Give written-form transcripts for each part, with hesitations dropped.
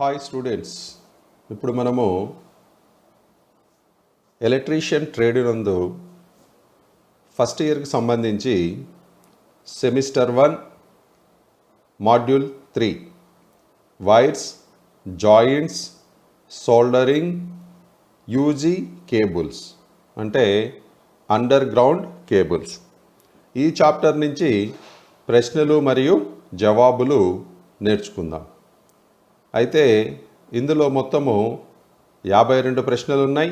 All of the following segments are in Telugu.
హాయ్ స్టూడెంట్స్, ఇప్పుడు మనము ఎలక్ట్రీషియన్ ట్రేడ్ నందు ఫస్ట్ ఇయర్కి సంబంధించి semester 1 module 3 wires, joints, soldering, UG cables అంటే అండర్ గ్రౌండ్ కేబుల్స్ ఈ చాప్టర్ నుంచి ప్రశ్నలు మరియు జవాబులు నేర్చుకుందాం. అయితే ఇందులో మొత్తము 52 ప్రశ్నలు ఉన్నాయి.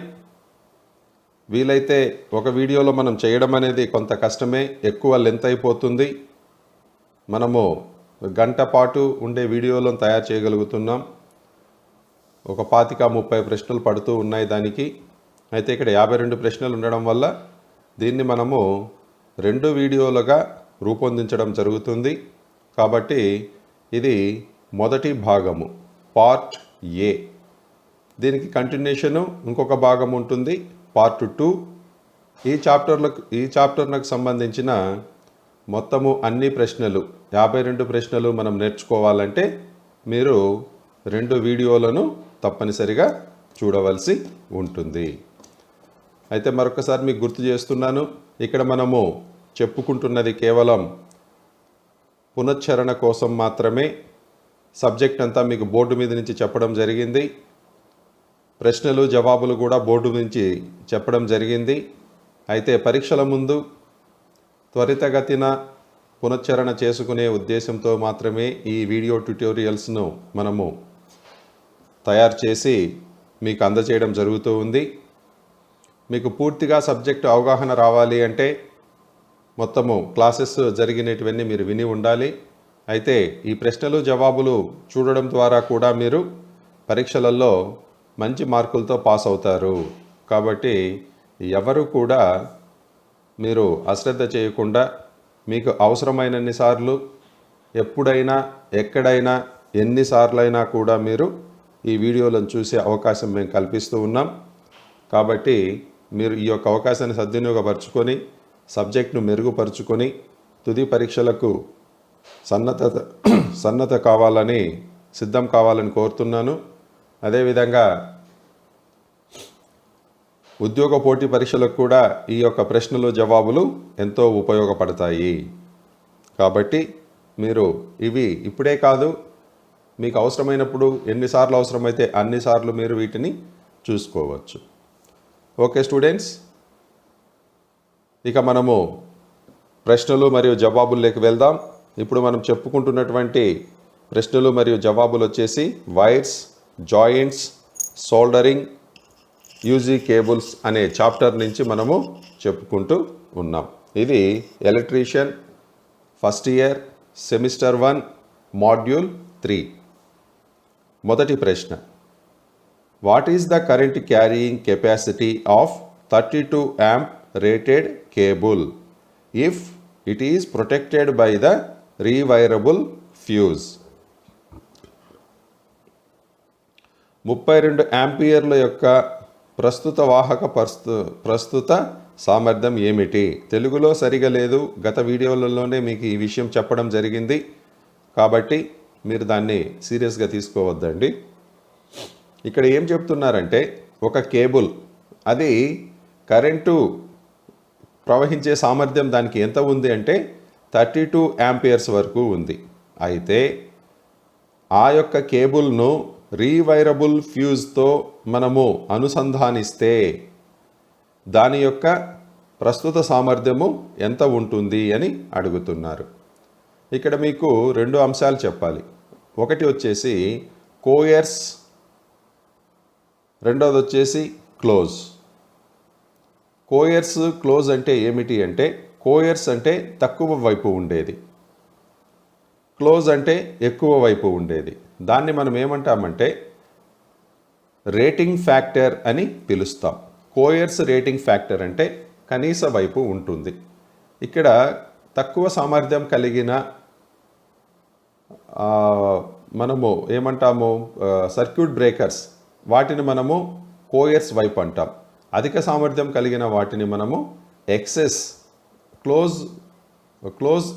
వీలైతే ఒక వీడియోలో మనం చేయడం అనేది కొంత కష్టమే, ఎక్కువ లెంత్ అయిపోతుంది. మనము గంట పాటు ఉండే వీడియోలను తయారు చేయగలుగుతున్నాం. ఒక 25-30 ప్రశ్నలు పడుతూ ఉన్నాయి దానికి. అయితే ఇక్కడ 52 ప్రశ్నలు ఉండడం వల్ల దీన్ని మనము 2 వీడియోలుగా రూపొందించడం జరుగుతుంది. కాబట్టి ఇది మొదటి భాగము, పార్ట్ ఏ. దీనికి కంటిన్యూషను ఇంకొక భాగం ఉంటుంది, పార్ట్ 2. ఈ చాప్టర్లకు సంబంధించిన మొత్తము అన్ని ప్రశ్నలు 52 ప్రశ్నలు మనం నేర్చుకోవాలంటే మీరు 2 వీడియోలను తప్పనిసరిగా చూడవలసి ఉంటుంది. అయితే మరొకసారి మీకు గుర్తు చేస్తున్నాను, ఇక్కడ మనము చెప్పుకుంటున్నది కేవలం పునశ్చరణ కోసం మాత్రమే. సబ్జెక్ట్ అంతా మీకు బోర్డు మీద నుంచి చెప్పడం జరిగింది. ప్రశ్నలు జవాబులు కూడా బోర్డు నుంచి చెప్పడం జరిగింది. అయితే పరీక్షల ముందు త్వరితగతిన పునశ్చరణ చేసుకునే ఉద్దేశంతో మాత్రమే ఈ వీడియో ట్యుటోరియల్స్ను మనము తయారు చేసి మీకు అందజేయడం జరుగుతూ ఉంది. మీకు పూర్తిగా సబ్జెక్టు అవగాహన రావాలి అంటే మొత్తము క్లాసెస్ జరిగినటువన్నీ మీరు విని ఉండాలి. అయితే ఈ ప్రశ్నలు జవాబులు చూడడం ద్వారా కూడా మీరు పరీక్షలలో మంచి మార్కులతో పాస్ అవుతారు. కాబట్టి ఎవరు కూడా మీరు అశ్రద్ధ చేయకుండా మీకు అవసరమైనన్ని సార్లు, ఎప్పుడైనా, ఎక్కడైనా, ఎన్నిసార్లైనా కూడా మీరు ఈ వీడియోలను చూసే అవకాశం మేము కల్పిస్తూ ఉన్నాం. కాబట్టి మీరు ఈ యొక్క అవకాశాన్ని సద్వినియోగపరచుకొని సబ్జెక్ట్ను మెరుగుపరుచుకొని తుది పరీక్షలకు సన్నద్ధ కావాలని, సిద్ధం కావాలని కోరుతున్నాను. అదేవిధంగా ఉద్యోగ పోటీ పరీక్షలకు కూడా ఈ యొక్క ప్రశ్నలు జవాబులు ఎంతో ఉపయోగపడతాయి. కాబట్టి మీరు ఇవి ఇప్పుడే కాదు, మీకు అవసరమైనప్పుడు ఎన్నిసార్లు అవసరమైతే అన్నిసార్లు మీరు వీటిని చూసుకోవచ్చు. ఓకే స్టూడెంట్స్, ఇక మనము ప్రశ్నలు మరియు జవాబుల్లోకి వెళ్దాం. ఇప్పుడు మనం చెప్పుకుంటున్నటువంటి ప్రశ్నలు మరియు జవాబులు వచ్చేసి wires, joints, soldering, UG cables అనే చాప్టర్ నుంచి మనము చెప్పుకుంటూ ఉన్నాం. ఇది electrician first year semester 1 module 3. మొదటి ప్రశ్న, what is the current carrying capacity of 32 amp rated cable if it is protected by the rewirable fuse? 32 యాంపియర్ల యొక్క ప్రస్తుత వాహక ప్రస్తుత సామర్థ్యం ఏమిటి? తెలుగులో సరిగా లేదు, గత వీడియోలలోనే మీకు ఈ విషయం చెప్పడం జరిగింది. కాబట్టి మీరు దాన్ని సీరియస్గా తీసుకోవద్దండి. ఇక్కడ ఏం చెప్తున్నారంటే, ఒక కేబుల్ అది కరెంటు ప్రవహించే సామర్థ్యం దానికి ఎంత ఉంది అంటే 32 యాంపియర్స్ వరకు ఉంది. అయితే ఆ యొక్క కేబుల్ను రీవైరబుల్ ఫ్యూజ్తో మనము అనుసంధానిస్తే దాని యొక్క ప్రస్తుత సామర్థ్యము ఎంత ఉంటుంది అని అడుగుతున్నారు. ఇక్కడ మీకు 2 అంశాలు చెప్పాలి. ఒకటి వచ్చేసి కోయర్స్, రెండోది వచ్చేసి క్లోజ్. కోయర్స్, క్లోజ్ అంటే ఏమిటి అంటే, కోయర్స్ అంటే తక్కువ వైపు ఉండేది, క్లోజ్ అంటే ఎక్కువ వైపు ఉండేది. దాన్ని మనం ఏమంటామంటే రేటింగ్ ఫ్యాక్టర్ అని పిలుస్తాం. కోయర్స్ రేటింగ్ ఫ్యాక్టర్ అంటే కనీస వైపు ఉంటుంది. ఇక్కడ తక్కువ సామర్థ్యం కలిగిన మనము ఏమంటాము, సర్క్యూట్ బ్రేకర్స్, వాటిని మనము కోయర్స్ వైపు అంటాం. అధిక సామర్థ్యం కలిగిన వాటిని మనము ఎక్సెస్ క్లోజ్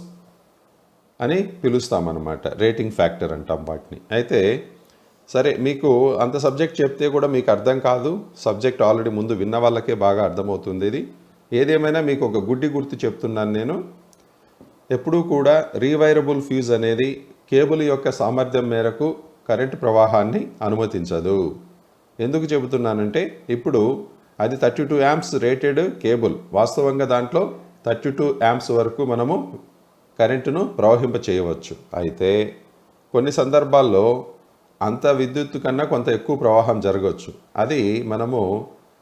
అని పిలుస్తామన్నమాట, రేటింగ్ ఫ్యాక్టర్ అంటాం వాటిని. అయితే సరే, మీకు అంత సబ్జెక్ట్ చెప్తే కూడా మీకు అర్థం కాదు. సబ్జెక్ట్ ఆల్రెడీ ముందు విన్న వాళ్ళకే బాగా అర్థమవుతుంది ఇది. ఏదేమైనా మీకు ఒక గుడ్డి గుర్తు చెప్తున్నాను నేను. ఎప్పుడూ కూడా రీవైరబుల్ ఫ్యూజ్ అనేది కేబుల్ యొక్క సామర్థ్యం మేరకు కరెంటు ప్రవాహాన్ని అనుమతించదు. ఎందుకు చెబుతున్నానంటే, ఇప్పుడు అది 32 యాంప్స్ రేటెడ్ కేబుల్. వాస్తవంగా దాంట్లో 32 యాంప్స్ వరకు మనము కరెంటును ప్రవహింప చేయవచ్చు. అయితే కొన్ని సందర్భాల్లో అంత విద్యుత్తు కన్నా కొంత ఎక్కువ ప్రవాహం జరగవచ్చు. అది మనము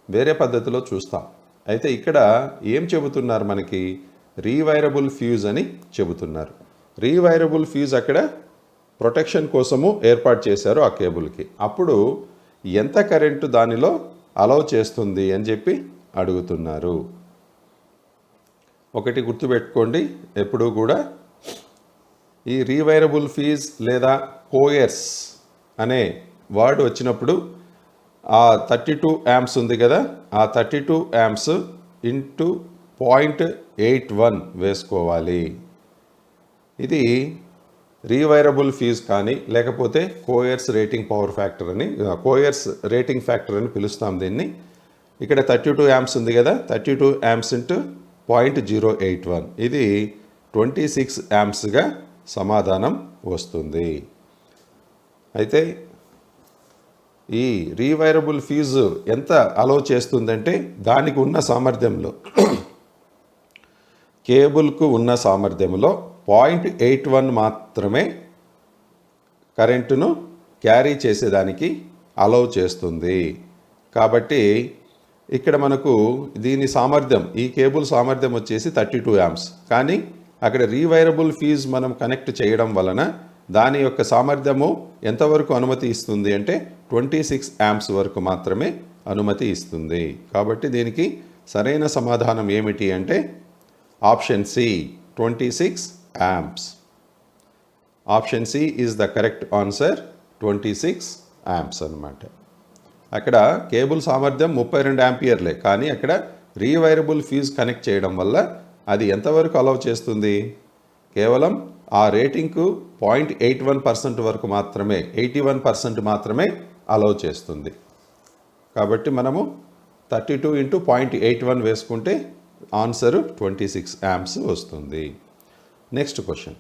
వేరే పద్ధతిలో చూస్తాం. అయితే ఇక్కడ ఏం చెబుతున్నారు, మనకి రీవైరబుల్ ఫ్యూజ్ అని చెబుతున్నారు. రీవైరబుల్ ఫ్యూజ్ అక్కడ ప్రొటెక్షన్ కోసము ఏర్పాటు చేశారు ఆ కేబుల్కి. అప్పుడు ఎంత కరెంటు దానిలో అలౌ చేస్తుంది అని చెప్పి అడుగుతున్నారు. ఒకటి గుర్తుపెట్టుకోండి, ఎప్పుడూ కూడా ఈ రీవైరబుల్ ఫ్యూజ్ లేదా కోయర్స్ అనే వర్డ్ వచ్చినప్పుడు ఆ 32 యాంప్స్ ఉంది కదా, ఆ 32 యాంప్స్ ఇంటూ 0.81 వేసుకోవాలి. ఇది రీవైరబుల్ ఫ్యూజ్ కానీ లేకపోతే కోయర్స్ రేటింగ్ పవర్ ఫ్యాక్టర్ అని, కోయర్స్ రేటింగ్ ఫ్యాక్టర్ అని పిలుస్తాం దీన్ని. ఇక్కడ 32 యాంప్స్ ఉంది కదా, 32 యాంప్స్ ఇంటూ 0.081, ఇది 26 యాంప్స్గా సమాధానం వస్తుంది. అయితే ఈ రీవైరబుల్ ఫ్యూజ్ ఎంత అలౌ చేస్తుందంటే, దానికి ఉన్న సామర్థ్యంలో కేబుల్కు ఉన్న సామర్థ్యంలో 0.81 మాత్రమే కరెంటును క్యారీ చేసేదానికి అలౌ చేస్తుంది. కాబట్టి ఇక్కడ మనకు దీని సామర్థ్యం, ఈ కేబుల్ సామర్థ్యం వచ్చేసి 32 యాంప్స్. కానీ అక్కడ రీవైరబుల్ ఫ్యూజ్ మనం కనెక్ట్ చేయడం వలన దాని యొక్క సామర్థ్యము ఎంతవరకు అనుమతి ఇస్తుంది అంటే 26 యాంప్స్ వరకు మాత్రమే అనుమతి ఇస్తుంది. కాబట్టి దీనికి సరైన సమాధానం ఏమిటి అంటే option C, 26 amps. Option C is the correct answer, 26 amps అన్నమాట. అక్కడ కేబుల్ సామర్థ్యం 32 యాంపియర్లే, కానీ అక్కడ రీవైరబుల్ ఫ్యూజ్ కనెక్ట్ చేయడం వల్ల అది ఎంతవరకు అలౌ చేస్తుంది, కేవలం ఆ రేటింగ్కు 0.81% వరకు మాత్రమే, 81% మాత్రమే అలౌ చేస్తుంది. కాబట్టి మనము 32 ఇంటూ 0.81 వేసుకుంటే ఆన్సరు 26 యాంప్స్ వస్తుంది. Next question.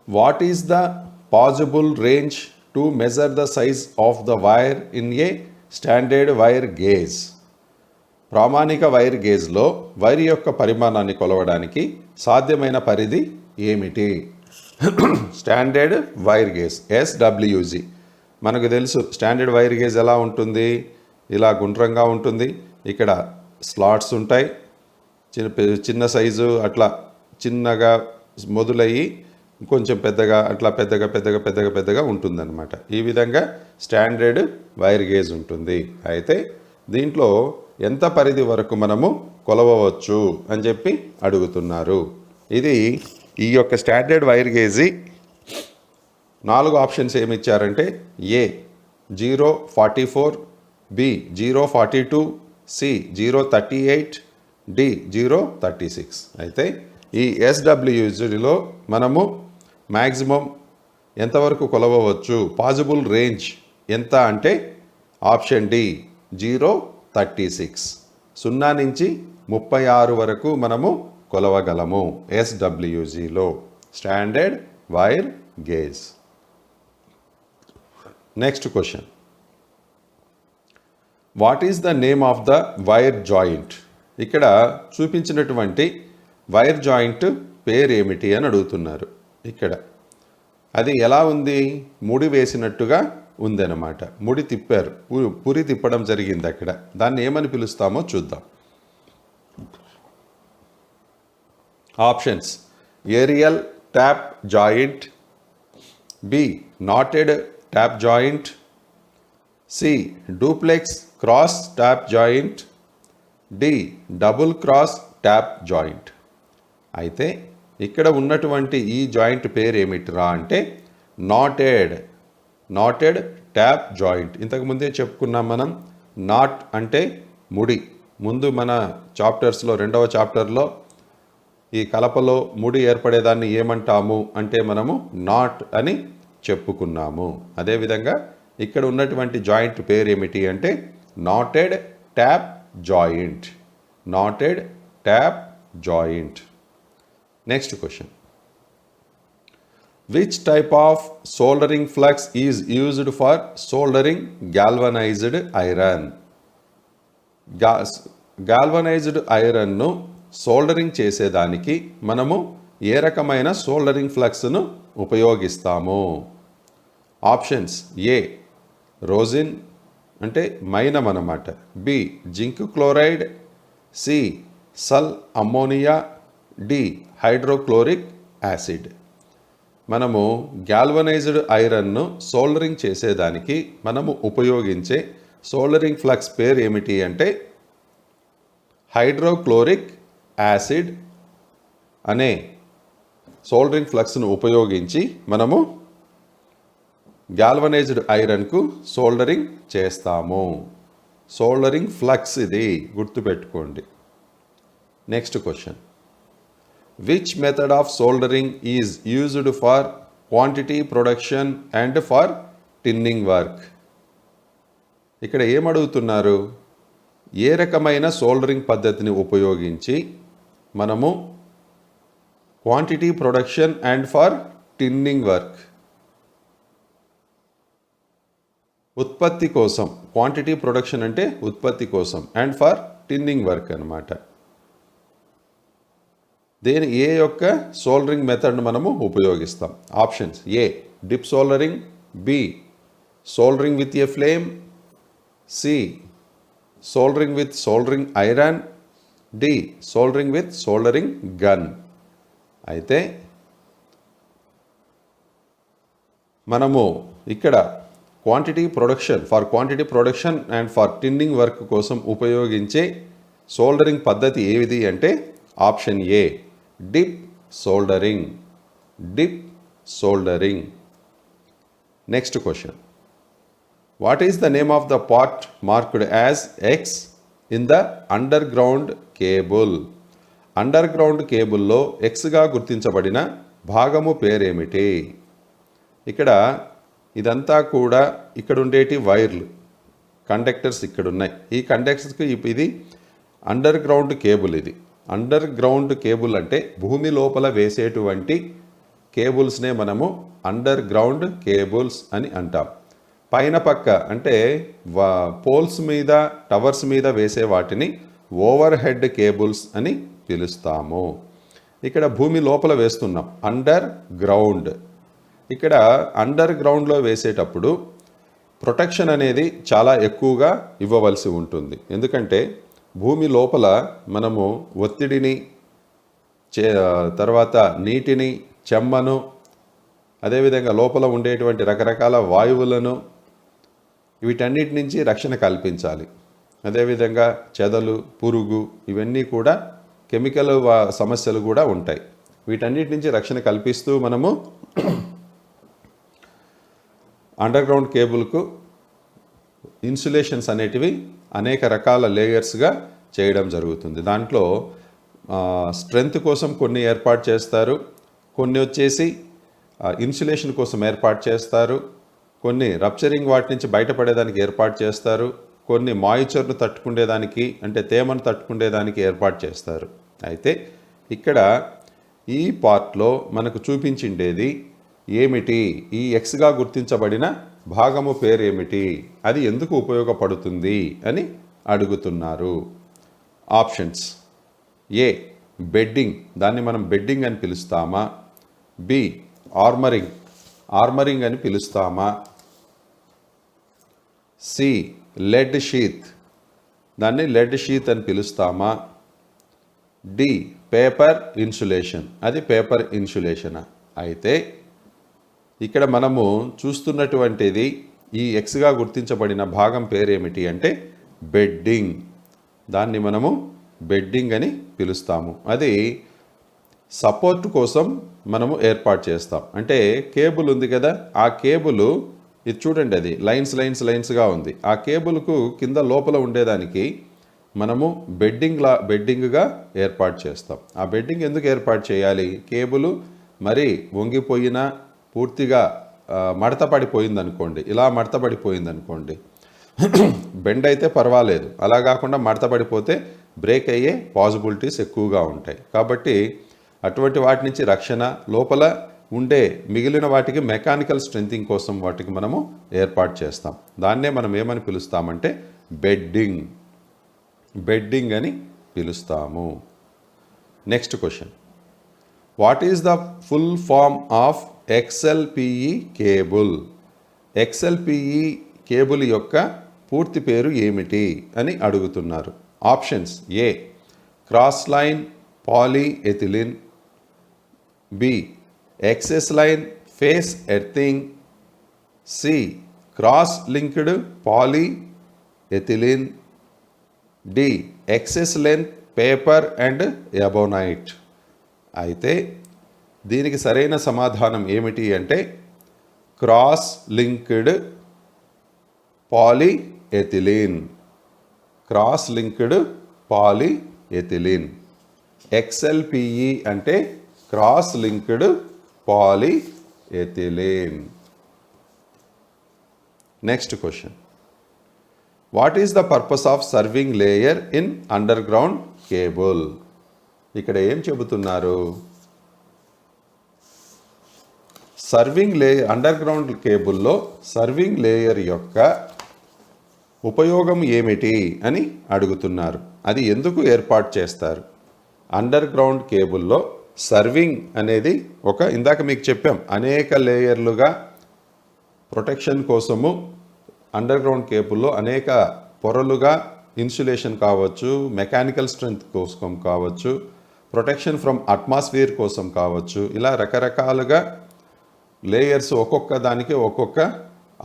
What is the possible range to measure the size of the wire in a standard wire gauge? ప్రామాణిక వైర్ గేజ్లో వైర్ యొక్క పరిమాణాన్ని కొలవడానికి సాధ్యమైన పరిధి ఏమిటి? Standard wire gauge, SWG. మనకు తెలుసు స్టాండర్డ్ వైర్ గేజ్ ఎలా ఉంటుంది, ఇలా గుండ్రంగా ఉంటుంది. ఇక్కడ స్లాట్స్ ఉంటాయి, చిన్న సైజు అట్లా చిన్నగా మొదలయ్యి కొంచెం పెద్దగా అట్లా పెద్దగా ఉంటుందన్నమాట. ఈ విధంగా స్టాండర్డ్ వైర్ గేజ్ ఉంటుంది. అయితే దీంట్లో ఎంత పరిధి వరకు మనము కొలవవచ్చు అని చెప్పి అడుగుతున్నారు. ఇది ఈ యొక్క స్టాండర్డ్ వైర్ గేజీ 4 ఆప్షన్స్ ఏమి ఇచ్చారంటే, ఏ 0.44, బి 0.42, సి 0.38, డి 0.36. అయితే ఈ SWGలో మనము మ్యాక్సిమం ఎంతవరకు కొలవవచ్చు, పాసిబుల్ రేంజ్ ఎంత అంటే ఆప్షన్ డి 0.36, 0 నుంచి 36 వరకు మనము కొలవగలము SWGలో, standard wire gauge. Next question. What is the name of the wire joint? ఇక్కడ చూపించినటువంటి వైర్ జాయింట్ పేరు ఏమిటి అని అడుగుతున్నారు. ఇక్కడ అది ఎలా ఉంది, ముడి వేసినట్టుగా ఉందన్నమాట. ముడి తిప్పారు, పురి తిప్పడం జరిగింది అక్కడ. దాన్ని ఏమని పిలుస్తామో చూద్దాం. Options: aerial tap joint, B knotted tap joint, C duplex cross tap joint, D double cross tap joint. అయితే ఇక్కడ ఉన్నటువంటి ఈ జాయింట్ పేరు ఏమిటిరా అంటే నాటెడ్ ట్యాప్ జాయింట్. ఇంతకుముందే చెప్పుకున్నాం మనం. నాట్ అంటే ముడి. ముందు మన చాప్టర్స్లో 2వ చాప్టర్లో ఈ కలపలో ముడి ఏర్పడేదాన్ని ఏమంటాము అంటే మనము నాట్ అని చెప్పుకున్నాము. అదేవిధంగా ఇక్కడ ఉన్నటువంటి జాయింట్ పేరు ఏమిటి అంటే knotted tap joint. Knotted tap joint. Next question. Which type of soldering flux is used for soldering galvanized iron? Galvanized ఐరన్ను సోల్డరింగ్ చేసేదానికి మనము ఏ రకమైన సోల్డరింగ్ ఫ్లక్స్ను ఉపయోగిస్తాము? ఆప్షన్స్: ఏ రోజిన్ అంటే మైనం అన్నమాట, B zinc chloride, C sal ammonia, D hydrochloric acid. మనము గాల్వనైజ్డ్ ఐరన్ను సోల్డరింగ్ చేసేదానికి మనము ఉపయోగించే సోల్డరింగ్ ఫ్లక్స్ పేరు ఏమిటి అంటే హైడ్రోక్లోరిక్ యాసిడ్ అనే సోల్డరింగ్ ఫ్లక్స్ను ఉపయోగించి మనము గాల్వనైజ్డ్ ఐరన్కు సోల్డరింగ్ చేస్తాము. సోల్డరింగ్ ఫ్లక్స్ ఇది గుర్తుపెట్టుకోండి. Next question. Which method of soldering is used for quantity production and for tinning work? ఇక్కడ ఏమడుగుతున్నారు? ఏ రకమైన సోల్డరింగ్ పద్ధతిని ఉపయోగించి మనము quantity production and for tinning work, ఉత్పత్తి కోసం, క్వాంటిటీ ప్రొడక్షన్ అంటే ఉత్పత్తి కోసం, అండ్ ఫర్ టిన్నింగ్ వర్క్ అన్నమాట. దేని ఏ యొక్క సోల్డరింగ్ మెథడ్ను మనము ఉపయోగిస్తాం? Options: A dip soldering, B soldering with a flame, C soldering with soldering iron, D soldering with soldering gun. అయితే మనము ఇక్కడ quantity production and for tinning work కోసం ఉపయోగించే సోల్డరింగ్ పద్ధతి ఏది అంటే option A dip soldering. Dip soldering. Next question. What is the name of the part marked as X in the underground cable? Underground కేబుల్లో ఎక్స్గా గుర్తించబడిన భాగము పేరేమిటి? ఇక్కడ ఇదంతా కూడా ఇక్కడ ఉండేటి వైర్లు, కండక్టర్స్ ఇక్కడ ఉన్నాయి. ఈ కండక్టర్స్కి ఇది అండర్ గ్రౌండ్ కేబుల్. ఇది అండర్ గ్రౌండ్ కేబుల్ అంటే భూమి లోపల వేసేటువంటి కేబుల్స్నే మనము అండర్ గ్రౌండ్ కేబుల్స్ అని అంటాం. పైన పక్క అంటే పోల్స్ మీద, టవర్స్ మీద వేసే వాటిని ఓవర్ హెడ్ కేబుల్స్ అని పిలుస్తాము. ఇక్కడ భూమి లోపల వేస్తున్నాం అండర్ గ్రౌండ్. ఇక్కడ అండర్ గ్రౌండ్లో వేసేటప్పుడు ప్రొటెక్షన్ అనేది చాలా ఎక్కువగా ఇవ్వవలసి ఉంటుంది. ఎందుకంటే భూమి లోపల మనము ఒత్తిడిని, తర్వాత నీటిని, చెమ్మను, అదేవిధంగా లోపల ఉండేటువంటి రకరకాల వాయువులను, వీటన్నిటి నుంచి రక్షణ కల్పించాలి. అదేవిధంగా చెదలు, పురుగు, ఇవన్నీ కూడా కెమికల్ సమస్యలు కూడా ఉంటాయి. వీటన్నిటి నుంచి రక్షణ కల్పిస్తూ మనము అండర్ గ్రౌండ్ కేబుల్కు ఇన్సులేషన్స్ అనేటివి అనేక రకాల లేయర్స్గా చేయడం జరుగుతుంది. దాంట్లో స్ట్రెంగ్త్ కోసం కొన్ని ఏర్పాటు చేస్తారు, కొన్ని వచ్చేసి ఇన్సులేషన్ కోసం ఏర్పాటు చేస్తారు, కొన్ని రప్చరింగ్ వాటి నుంచి బయటపడేదానికి ఏర్పాటు చేస్తారు, కొన్ని మాయిశ్చర్ను తట్టుకునేదానికి అంటే తేమను తట్టుకునేదానికి ఏర్పాటు చేస్తారు. అయితే ఇక్కడ ఈ పార్ట్లో మనకు చూపించిండేది ఏమిటి? ఈ ఎక్స్గా గుర్తించబడిన భాగము పేరు ఏమిటి? అది ఎందుకు ఉపయోగపడుతుంది అని అడుగుతున్నారు. ఆప్షన్స్: ఏ బెడ్డింగ్, దాన్ని మనం బెడ్డింగ్ అని పిలుస్తామా? బి ఆర్మరింగ్ అని పిలుస్తామా? సి లెడ్ షీత్, దాన్ని లెడ్ షీత్ అని పిలుస్తామా? డి పేపర్ ఇన్సులేషన్, అది పేపర్ ఇన్సులేషనా? అయితే ఇక్కడ మనము చూస్తున్నటువంటిది ఈ ఎక్స్గా గుర్తించబడిన భాగం పేరేమిటి అంటే బెడ్డింగ్. దాన్ని మనము బెడ్డింగ్ అని పిలుస్తాము. అది సపోర్ట్ కోసం మనము ఏర్పాటు చేస్తాం. అంటే కేబుల్ ఉంది కదా, ఆ కేబుల్ ఇది చూడండి, అది లైన్స్గా ఉంది. ఆ కేబుల్కు కింద లోపల ఉండేదానికి మనము బెడ్డింగ్గా ఏర్పాటు చేస్తాం. ఆ బెడ్డింగ్ ఎందుకు ఏర్పాటు చేయాలి? కేబుల్ మరి వంగిపోయినా పూర్తిగా మడత పడిపోయిందనుకోండి, ఇలా మడత పడిపోయిందనుకోండి, బెండ్ అయితే పర్వాలేదు, అలా కాకుండా మడత పడిపోతే బ్రేక్ అయ్యే పాసిబిలిటీస్ ఎక్కువగా ఉంటాయి. కాబట్టి అటువంటి వాటి నుంచి రక్షణ, లోపల ఉండే మిగిలిన వాటికి మెకానికల్ స్ట్రెంథింగ్ కోసం వాటికి మనము ఏర్పాటు చేస్తాం. దాన్నే మనం ఏమని పిలుస్తామంటే బెడ్డింగ్ అని పిలుస్తాము. Next question, what is the full form of XLPE cable? XLPE cable యొక్క పూర్తి పేరు ఏమిటి అని అడుగుతున్నారు. Options: A cross line polyethylene, B excess line phase earthing, C cross linked polyethylene, D excess length paper and ebonite. అయితే దీనికి సరైన సమాధానం ఏమిటి అంటే cross linked polyethylene. Cross linked polyethylene. XLPE అంటే cross linked polyethylene. Next question, what is the purpose of serving layer in under ground cable? ఇక్కడ ఏం చెబుతున్నారు? సర్వింగ్ లేయర్, అండర్ గ్రౌండ్ కేబుల్లో సర్వింగ్ లేయర్ యొక్క ఉపయోగం ఏమిటి అని అడుగుతున్నారు. అది ఎందుకు ఏర్పాటు చేస్తారు? అండర్ గ్రౌండ్ కేబుల్లో సర్వింగ్ అనేది ఇందాక మీకు చెప్పాం, అనేక లేయర్లుగా ప్రొటెక్షన్ కోసము అండర్ గ్రౌండ్ కేబుల్లో అనేక పొరలుగా ఇన్సులేషన్ కావచ్చు, మెకానికల్ స్ట్రెంగ్త్ కోసం కావచ్చు, ప్రొటెక్షన్ ఫ్రమ్ అట్మాస్ఫియర్ కోసం కావచ్చు, ఇలా రకరకాలుగా లేయర్స్ ఒక్కొక్క దానికి ఒక్కొక్క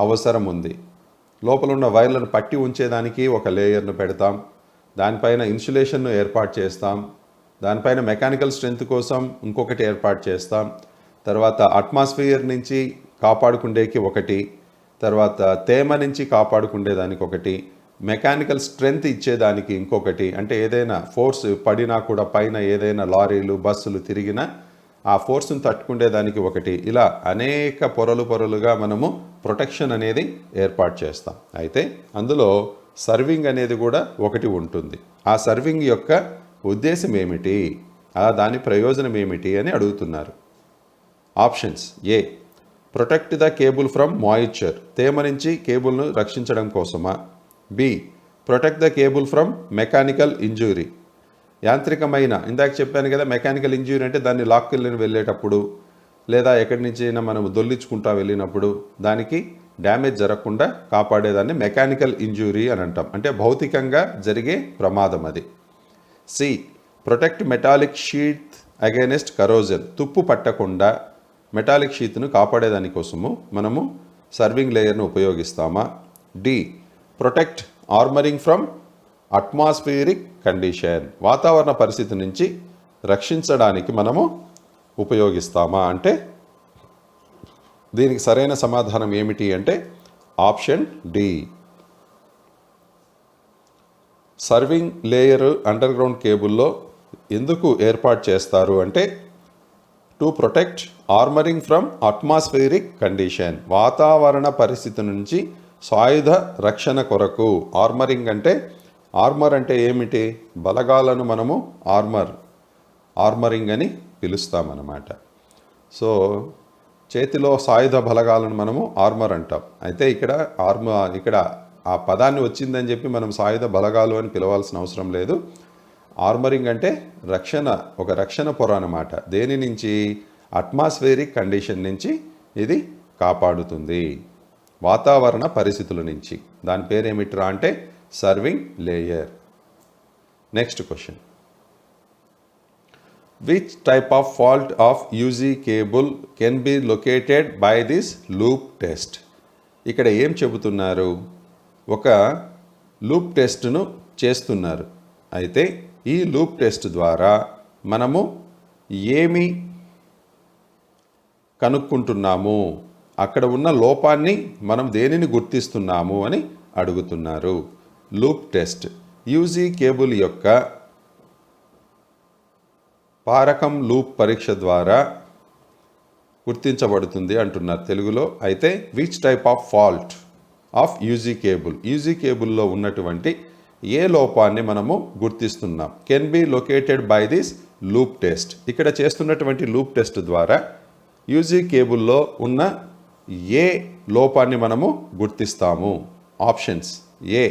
అవసరం ఉంది. లోపల ఉన్న వైర్లను పట్టి ఉంచేదానికి ఒక లేయర్ను పెడతాం, దానిపైన ఇన్సులేషన్ను ఏర్పాటు చేస్తాం, దానిపైన మెకానికల్ స్ట్రెంగ్త్ కోసం ఇంకొకటి ఏర్పాటు చేస్తాం, తర్వాత అట్మాస్ఫియర్ నుంచి కాపాడుకుండేకి ఒకటి, తర్వాత తేమ నుంచి కాపాడుకుండేదానికి ఒకటి, మెకానికల్ స్ట్రెంగ్త్ ఇచ్చేదానికి ఇంకొకటి, అంటే ఏదైనా ఫోర్స్ పడినా కూడా పైన ఏదైనా లారీలు బస్సులు తిరిగినా ఆ ఫోర్స్ని తట్టుకునేదానికి ఒకటి, ఇలా అనేక పొరలుగా మనము ప్రొటెక్షన్ అనేది ఏర్పాటు చేస్తాం. అయితే అందులో సర్వింగ్ అనేది కూడా ఒకటి ఉంటుంది. ఆ సర్వింగ్ యొక్క ఉద్దేశం ఏమిటి, దాని ప్రయోజనం ఏమిటి అని అడుగుతున్నారు. Options: A protect the cable from moisture, తేమ నుంచి కేబుల్ను రక్షించడం కోసమా, B protect the cable from mechanical injury, యాంత్రికమైన, ఇందాక చెప్పాను కదా, మెకానికల్ ఇంజురీ అంటే దాన్ని లాక్కెళ్ళి వెళ్ళేటప్పుడు లేదా ఎక్కడి నుంచి అయినా మనం దొల్లించుకుంటా వెళ్ళినప్పుడు దానికి డ్యామేజ్ జరగకుండా కాపాడేదాన్ని మెకానికల్ ఇంజురీ అని అంటాం, అంటే భౌతికంగా జరిగే ప్రమాదం అది. C protect metallic sheet against corrosion, తుప్పు పట్టకుండా మెటాలిక్ షీట్ను కాపాడేదానికోసము మనము సర్వింగ్ లేయర్ను ఉపయోగిస్తామా. D protect armouring from atmospheric condition, వాతావరణ పరిస్థితి నుంచి రక్షించడానికి మనము ఉపయోగిస్తామా. అంటే దీనికి సరైన సమాధానం ఏమిటి అంటే option D. Serving layer underground కేబుల్లో ఎందుకు ఏర్పాటు చేస్తారు అంటే to protect armouring from atmospheric condition, వాతావరణ పరిస్థితి నుంచి సాయుధ రక్షణ కొరకు. ఆర్మర్ అంటే ఏమిటి? బలగాలను మనము ఆర్మరింగ్ అని పిలుస్తామన్నమాట. సో చేతిలో సాయుధ బలగాలను మనము ఆర్మర్ అంటాం. అయితే ఇక్కడ ఆ పదాన్ని వచ్చిందని చెప్పి మనం సాయుధ బలగాలు అని పిలవాల్సిన అవసరం లేదు. ఆర్మరింగ్ అంటే ఒక రక్షణ పొర అన్నమాట. దేని నుంచి? అట్మాస్ఫియరిక్ కండిషన్ నుంచి ఇది కాపాడుతుంది, వాతావరణ పరిస్థితుల నుంచి. దాని పేరేమిట్రా అంటే serving layer. Next question, which type of fault of UG cable can be located by this loop test? ఇక్కడ ఏం చెబుతున్నారు? ఒక లూప్ టెస్ట్ను చేస్తున్నారు. అయితే ఈ లూప్ టెస్ట్ ద్వారా మనము ఏమి కనుక్కుంటున్నాము, అక్కడ ఉన్న లోపాన్ని మనం దేనిని గుర్తిస్తున్నాము అని అడుగుతున్నారు. లూప్ టెస్ట్ యూజీ కేబుల్ యొక్క పారకం లూప్ పరీక్ష ద్వారా గుర్తించబడుతుంది అంటున్నారు తెలుగులో. అయితే which type of fault of UG కేబుల్లో ఉన్నటువంటి ఏ లోపాన్ని మనము గుర్తిస్తున్నాం? Can be located by this loop test. ఇక్కడ చేస్తున్నటువంటి లూప్ టెస్ట్ ద్వారా యూజీ కేబుల్లో ఉన్న ఏ లోపాన్ని మనము గుర్తిస్తాము? Options: A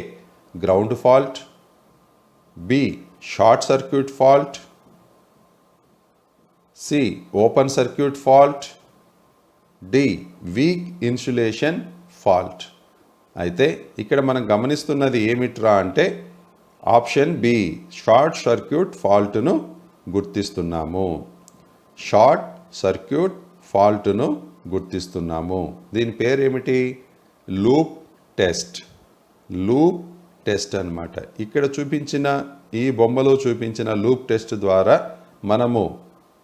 ground fault, B short circuit fault, C open circuit fault, D weak insulation fault. అయితే ఇక్కడ మనం గమనిస్తున్నది ఏమిట్రా అంటే ఆప్షన్ బి షార్ట్ సర్క్యూట్ ఫాల్ట్ను గుర్తిస్తున్నాము. షార్ట్ సర్క్యూట్ ఫాల్ట్ను గుర్తిస్తున్నాము. దీని పేరు ఏమిటి? Loop test. లూప్ టెస్ట్ అన్నమాట. ఇక్కడ చూపించిన ఈ బొమ్మలో చూపించిన లూప్ టెస్ట్ ద్వారా మనము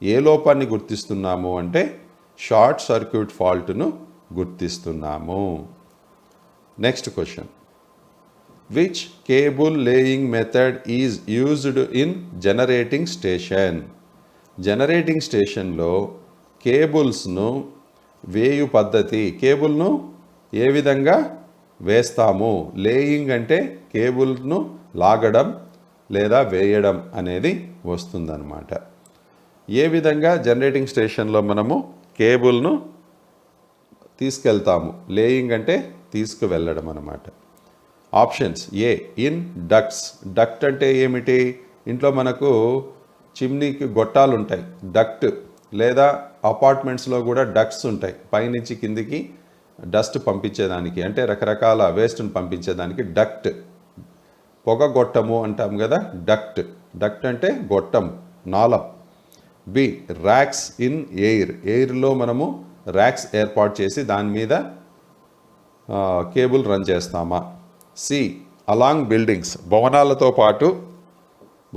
ఏ లోపాన్ని గుర్తిస్తున్నాము అంటే షార్ట్ సర్క్యూట్ ఫాల్ట్ను గుర్తిస్తున్నాము. Next question: which cable laying method is used in generating station? Generating స్టేషన్లో కేబుల్స్ను వేయు పద్ధతి, కేబుల్ను ఏ విధంగా వేస్తాము? లేయింగ్ అంటే కేబుల్ను లాగడం లేదా వేయడం అనేది వస్తుందన్నమాట. ఏ విధంగా జనరేటింగ్ స్టేషన్లో మనము కేబుల్ను తీసుకెళ్తాము? లేయింగ్ అంటే తీసుకువెళ్ళడం అన్నమాట. Options: A in ducts. Duct అంటే ఏమిటి? ఇంట్లో మనకు చిమ్నీకి గొట్టాలు ఉంటాయి, డక్ట్. లేదా అపార్ట్మెంట్స్లో కూడా డక్ట్స్ ఉంటాయి, పైనుంచి కిందికి డస్ట్ పంపించేదానికి, అంటే రకరకాల వేస్ట్ని పంపించేదానికి డక్ట్. పొగ గొట్టము అంటాం కదా, డక్ట్. డక్ట్ అంటే గొట్టం, నాళం. B racks in air. ఎయిర్లో మనము ర్యాక్స్ ఏర్పాటు చేసి దాని మీద కేబుల్ రన్ చేస్తామా? C along buildings. భవనాలతో పాటు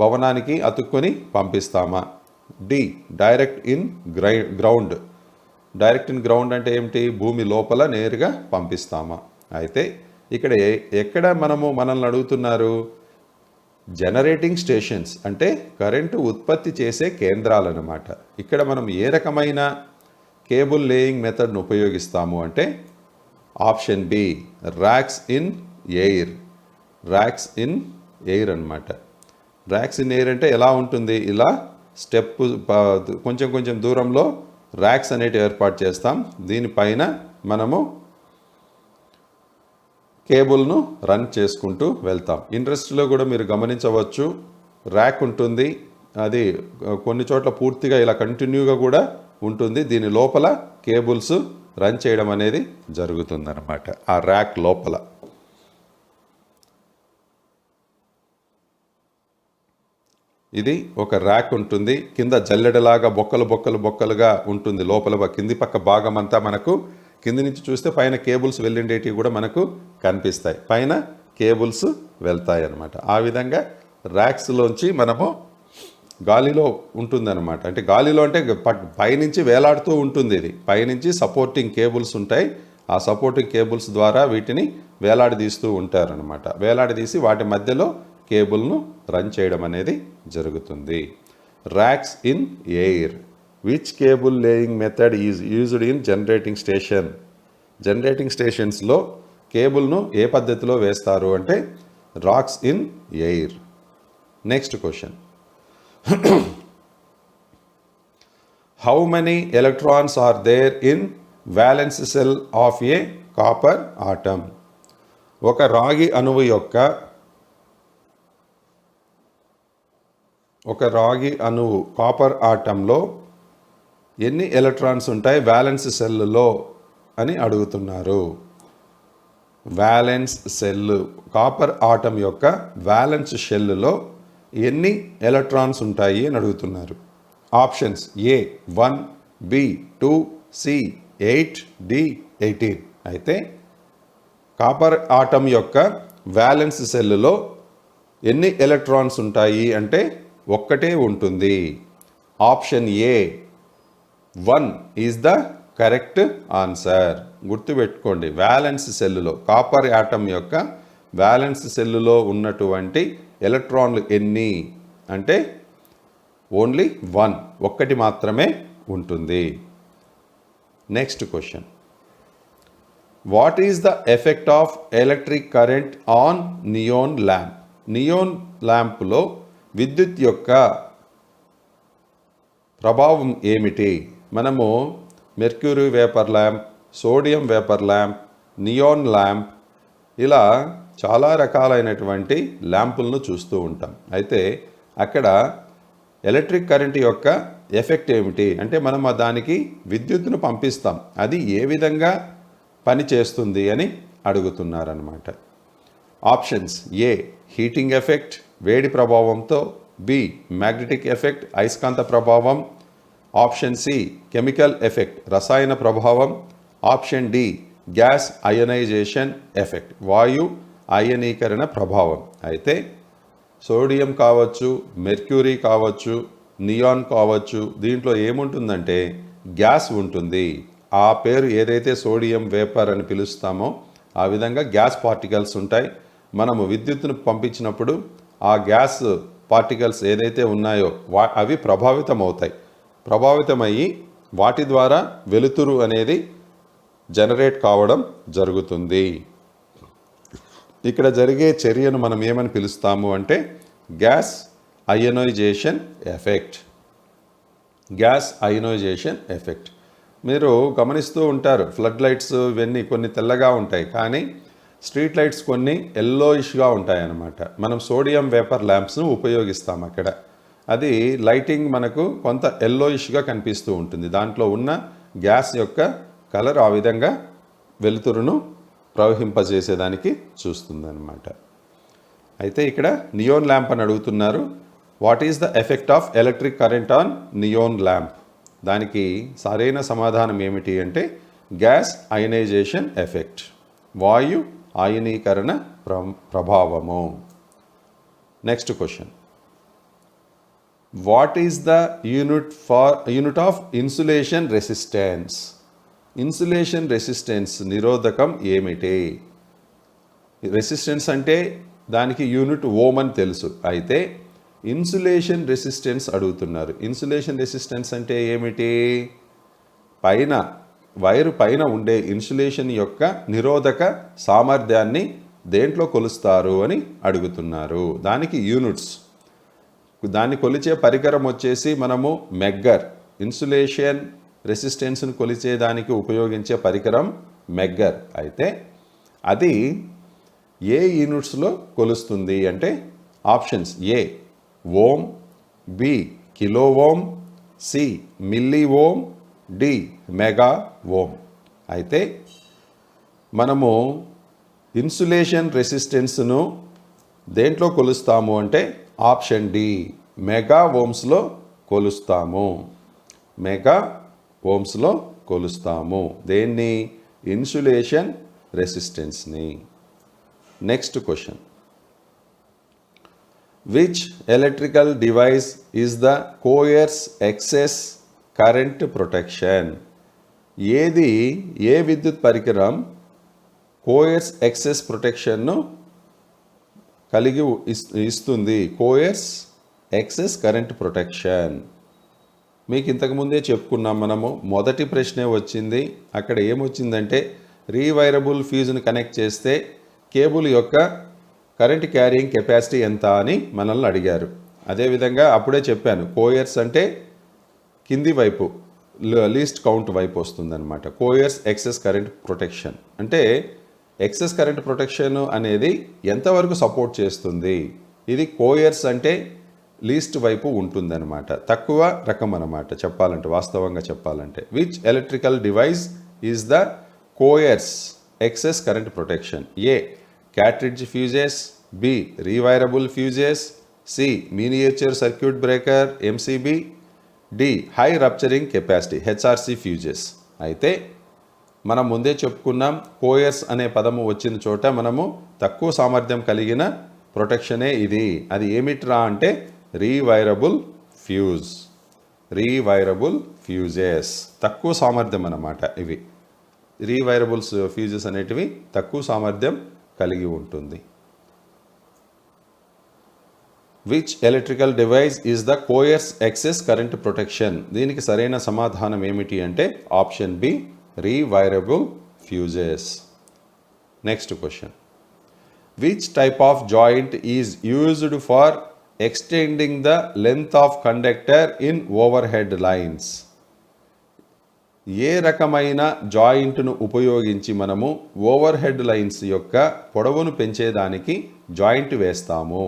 భవనానికి అతుక్కొని పంపిస్తామా? D direct in ground. Direct in ground అంటే ఏమిటి? భూమి లోపల నేరుగా పంపిస్తామా? అయితే ఇక్కడ ఎక్కడ మనల్ని అడుగుతున్నారు? జనరేటింగ్ స్టేషన్స్ అంటే కరెంటు ఉత్పత్తి చేసే కేంద్రాలన్నమాట. ఇక్కడ మనం ఏ రకమైన కేబుల్ లేయింగ్ మెథడ్ను ఉపయోగిస్తాము అంటే option B racks in air. Racks in air అన్నమాట. ర్యాక్స్ ఇన్ ఎయిర్ అంటే ఎలా ఉంటుంది? ఇలా స్టెప్ కొంచెం కొంచెం దూరంలో ర్యాక్స్ అనేటివి ఏర్పాటు చేస్తాం. దీనిపైన మనము కేబుల్ను రన్ చేసుకుంటూ వెళ్తాం. ఇండస్ట్రీలో కూడా మీరు గమనించవచ్చు, ర్యాక్ ఉంటుంది. అది కొన్ని చోట్ల పూర్తిగా ఇలా కంటిన్యూగా కూడా ఉంటుంది. దీని లోపల కేబుల్స్ రన్ చేయడం అనేది జరుగుతుందన్నమాట. ఆ ర్యాక్ లోపల ఇది ఒక ర్యాక్ ఉంటుంది. కింద జల్లెడలాగా బొక్కలుగా ఉంటుంది. లోపల కింది పక్క భాగం అంతా మనకు కింది నుంచి చూస్తే పైన కేబుల్స్ వెళ్ళిండేటివి కూడా మనకు కనిపిస్తాయి. పైన కేబుల్స్ వెళ్తాయి అన్నమాట. ఆ విధంగా ర్యాక్స్లోంచి మనము గాలిలో ఉంటుందన్నమాట. అంటే గాలిలో అంటే పైనుంచి వేలాడుతూ ఉంటుంది. ఇది పైనుంచి సపోర్టింగ్ కేబుల్స్ ఉంటాయి. ఆ సపోర్టింగ్ కేబుల్స్ ద్వారా వీటిని వేలాడదీస్తూ ఉంటారనమాట. వేలాడదీసి వాటి మధ్యలో కేబుల్ను రన్ చేయడం అనేది జరుగుతుంది. Racks in air. Which cable laying method is used in generating station? Generating స్టేషన్స్లో కేబుల్ను ఏ పద్ధతిలో వేస్తారు అంటే racks in air. Next question: how many electrons are there in valence shell of a copper atom? ఒక రాగి అణువు కాపర్ ఆటంలో ఎన్ని ఎలక్ట్రాన్స్ ఉంటాయి వ్యాలెన్స్ సెల్లో అని అడుగుతున్నారు. వ్యాలెన్స్ సెల్, కాపర్ ఆటం యొక్క వ్యాలెన్స్ షెల్లో ఎన్ని ఎలక్ట్రాన్స్ ఉంటాయి అని అడుగుతున్నారు. ఆప్షన్స్: ఏ 1, బి 2, సి 8, డి 18. అయితే కాపర్ ఆటం యొక్క వ్యాలెన్స్ సెల్లో ఎన్ని ఎలక్ట్రాన్స్ ఉంటాయి అంటే ఒక్కటే ఉంటుంది. Option A 1 is the correct answer. గుర్తుపెట్టుకోండి, వ్యాలెన్స్ సెల్లులో కాపర్ ఆటం యొక్క వ్యాలెన్స్ సెల్లులో ఉన్నటువంటి ఎలక్ట్రాన్లు ఎన్ని అంటే ఓన్లీ 1, ఒక్కటి మాత్రమే ఉంటుంది. Next question, what is the effect of electric current on neon lamp? Neon ల్యాంప్లో విద్యుత్ యొక్క ప్రభావం ఏమిటి? మనము mercury vapour lamp, sodium vapour lamp, neon lamp ఇలా చాలా రకాలైనటువంటి ల్యాంపులను చూస్తూ ఉంటాం. అయితే అక్కడ ఎలక్ట్రిక్ కరెంట్ యొక్క ఎఫెక్ట్ ఏమిటి అంటే మనం దానికి విద్యుత్తును పంపిస్తాం, అది ఏ విధంగా పని చేస్తుంది అని అడుగుతున్నారన్నమాట. ఆప్షన్స్: ఏ హీటింగ్ ఎఫెక్ట్, వేడి ప్రభావంతో; బి మ్యాగ్నెటిక్ ఎఫెక్ట్, అయస్కాంత ప్రభావం; ఆప్షన్ సి కెమికల్ ఎఫెక్ట్, రసాయన ప్రభావం; option D gas ionization effect, వాయు అయనీకరణ ప్రభావం. అయితే సోడియం కావచ్చు, మెర్క్యూరీ కావచ్చు, నియాన్ కావచ్చు, దీంట్లో ఏముంటుందంటే గ్యాస్ ఉంటుంది. ఆ పేరు ఏదైతే సోడియం వేపర్ అని పిలుస్తామో ఆ విధంగా గ్యాస్ పార్టికల్స్ ఉంటాయి. మనము విద్యుత్తును పంపించినప్పుడు ఆ గ్యాస్ పార్టికల్స్ ఏదైతే ఉన్నాయో అవి ప్రభావితమయ్యి వాటి ద్వారా వెలుతురు అనేది జనరేట్ కావడం జరుగుతుంది. ఇక్కడ జరిగే చర్యను మనం ఏమని పిలుస్తాము అంటే gas ionization effect. Gas ionization effect మీరు గమనిస్తూ ఉంటారు. ఫ్లడ్ లైట్స్ ఇవన్నీ కొన్ని తెల్లగా ఉంటాయి, కానీ స్ట్రీట్ లైట్స్ కొన్ని ఎల్లోయిష్గా ఉంటాయి అన్నమాట. మనం సోడియం వేపర్ ల్యాంప్స్ను ఉపయోగిస్తాం అక్కడ. అది లైటింగ్ మనకు కొంత ఎల్లోయిష్గా కనిపిస్తూ ఉంటుంది. దాంట్లో ఉన్న గ్యాస్ యొక్క కలర్ ఆ విధంగా వెలుతురును ప్రవహింపజేసేదానికి చూస్తుందన్నమాట. అయితే ఇక్కడ నియోన్ ల్యాంప్ అని అడుగుతున్నారు. What is the effect of electric current on neon lamp? దానికి సరైన సమాధానం ఏమిటి అంటే గ్యాస్ అయనైజేషన్ ఎఫెక్ట్, వాయు ఆయనీకరణ ప్రభావము. Next question, what is the unit of insulation resistance? Insulation resistance నిరోధకం ఏమిటి? రెసిస్టెన్స్ అంటే దానికి యూనిట్ ఓమ్ అని తెలుసు. అయితే ఇన్సులేషన్ రెసిస్టెన్స్ అడుగుతున్నారు. ఇన్సులేషన్ రెసిస్టెన్స్ అంటే ఏమిటి? వైరు పైన ఉండే ఇన్సులేషన్ యొక్క నిరోధక సామర్థ్యాన్ని దేంట్లో కొలుస్తారు అని అడుగుతున్నారు. దానికి యూనిట్స్, దాన్ని కొలిచే పరికరం వచ్చేసి మనము మెగ్గర్. ఇన్సులేషన్ రెసిస్టెన్స్ను కొలిచేదానికి ఉపయోగించే పరికరం మెగ్గర్. అయితే అది ఏ యూనిట్స్లో కొలుస్తుంది అంటే options: A ohm, B kilo ohm, C milli ohm, D mega ohm. అయితే మనము ఇన్సులేషన్ రెసిస్టెన్స్ను దేంట్లో కొలుస్తాము అంటే ఆప్షన్ డి మెగా ఓమ్స్లో కొలుస్తాము. మెగా ఓమ్స్లో కొలుస్తాము దేన్ని? ఇన్సులేషన్ రెసిస్టెన్స్ని. Next question, which electrical device is the coarse excess current protection? ఏ విద్యుత్ పరికరం కోయర్స్ ఎక్సెస్ ప్రొటెక్షన్ను కలిగి ఇస్తుంది? కోయర్స్ ఎక్సెస్ కరెంట్ ప్రొటెక్షన్ మీకు ఇంతకుముందే చెప్పుకున్నాం మనము. మొదటి ప్రశ్నే వచ్చింది. అక్కడ ఏమొచ్చిందంటే రీవైరబుల్ ఫ్యూజ్ను కనెక్ట్ చేస్తే కేబుల్ యొక్క కరెంట్ క్యారింగ్ కెపాసిటీ ఎంత అని మనల్ని అడిగారు. అదేవిధంగా అప్పుడే చెప్పాను, కోయర్స్ అంటే కింది వైపు లీస్ట్ కౌంట్ వైపు వస్తుందన్నమాట. కోయర్స్ ఎక్సెస్ కరెంట్ ప్రొటెక్షన్ అంటే ఎక్సెస్ కరెంట్ ప్రొటెక్షన్ అనేది ఎంతవరకు సపోర్ట్ చేస్తుంది? ఇది కోయర్స్ అంటే లీస్ట్ వైపు ఉంటుందన్నమాట, తక్కువ రకం అన్నమాట చెప్పాలంటే, వాస్తవంగా చెప్పాలంటే. Which electrical device is the coarse excess current protection? A cartridge fuses, B rewirable fuses, C miniature circuit breaker MCB, D high rupturing capacity HRC fuses. అయితే మనం ముందే చెప్పుకున్నాం, కోయర్స్ అనే పదము వచ్చిన చోట మనము తక్కువ సామర్థ్యం కలిగిన ప్రొటెక్షనే ఇది. అది ఏమిట్రా అంటే రీవైరబుల్ ఫ్యూజ్. రీవైరబుల్ ఫ్యూజెస్ తక్కువ సామర్థ్యం అన్నమాట. ఇవి రీవైరబుల్స్ ఫ్యూజెస్ అనేటివి తక్కువ సామర్థ్యం కలిగి ఉంటుంది. Which electrical device is the coarse excess current protection? దీనికి సరైన సమాధానం ఏమిటి అంటే option B, rewirable fuses. Next question. Which type of joint is used for extending the length of conductor in overhead lines? ఏ రకమైన జాయింట్ను ఉపయోగించి మనము ఓవర్ హెడ్ లైన్స్ యొక్క పొడవును పెంచేదానికి జాయింట్ వేస్తాము?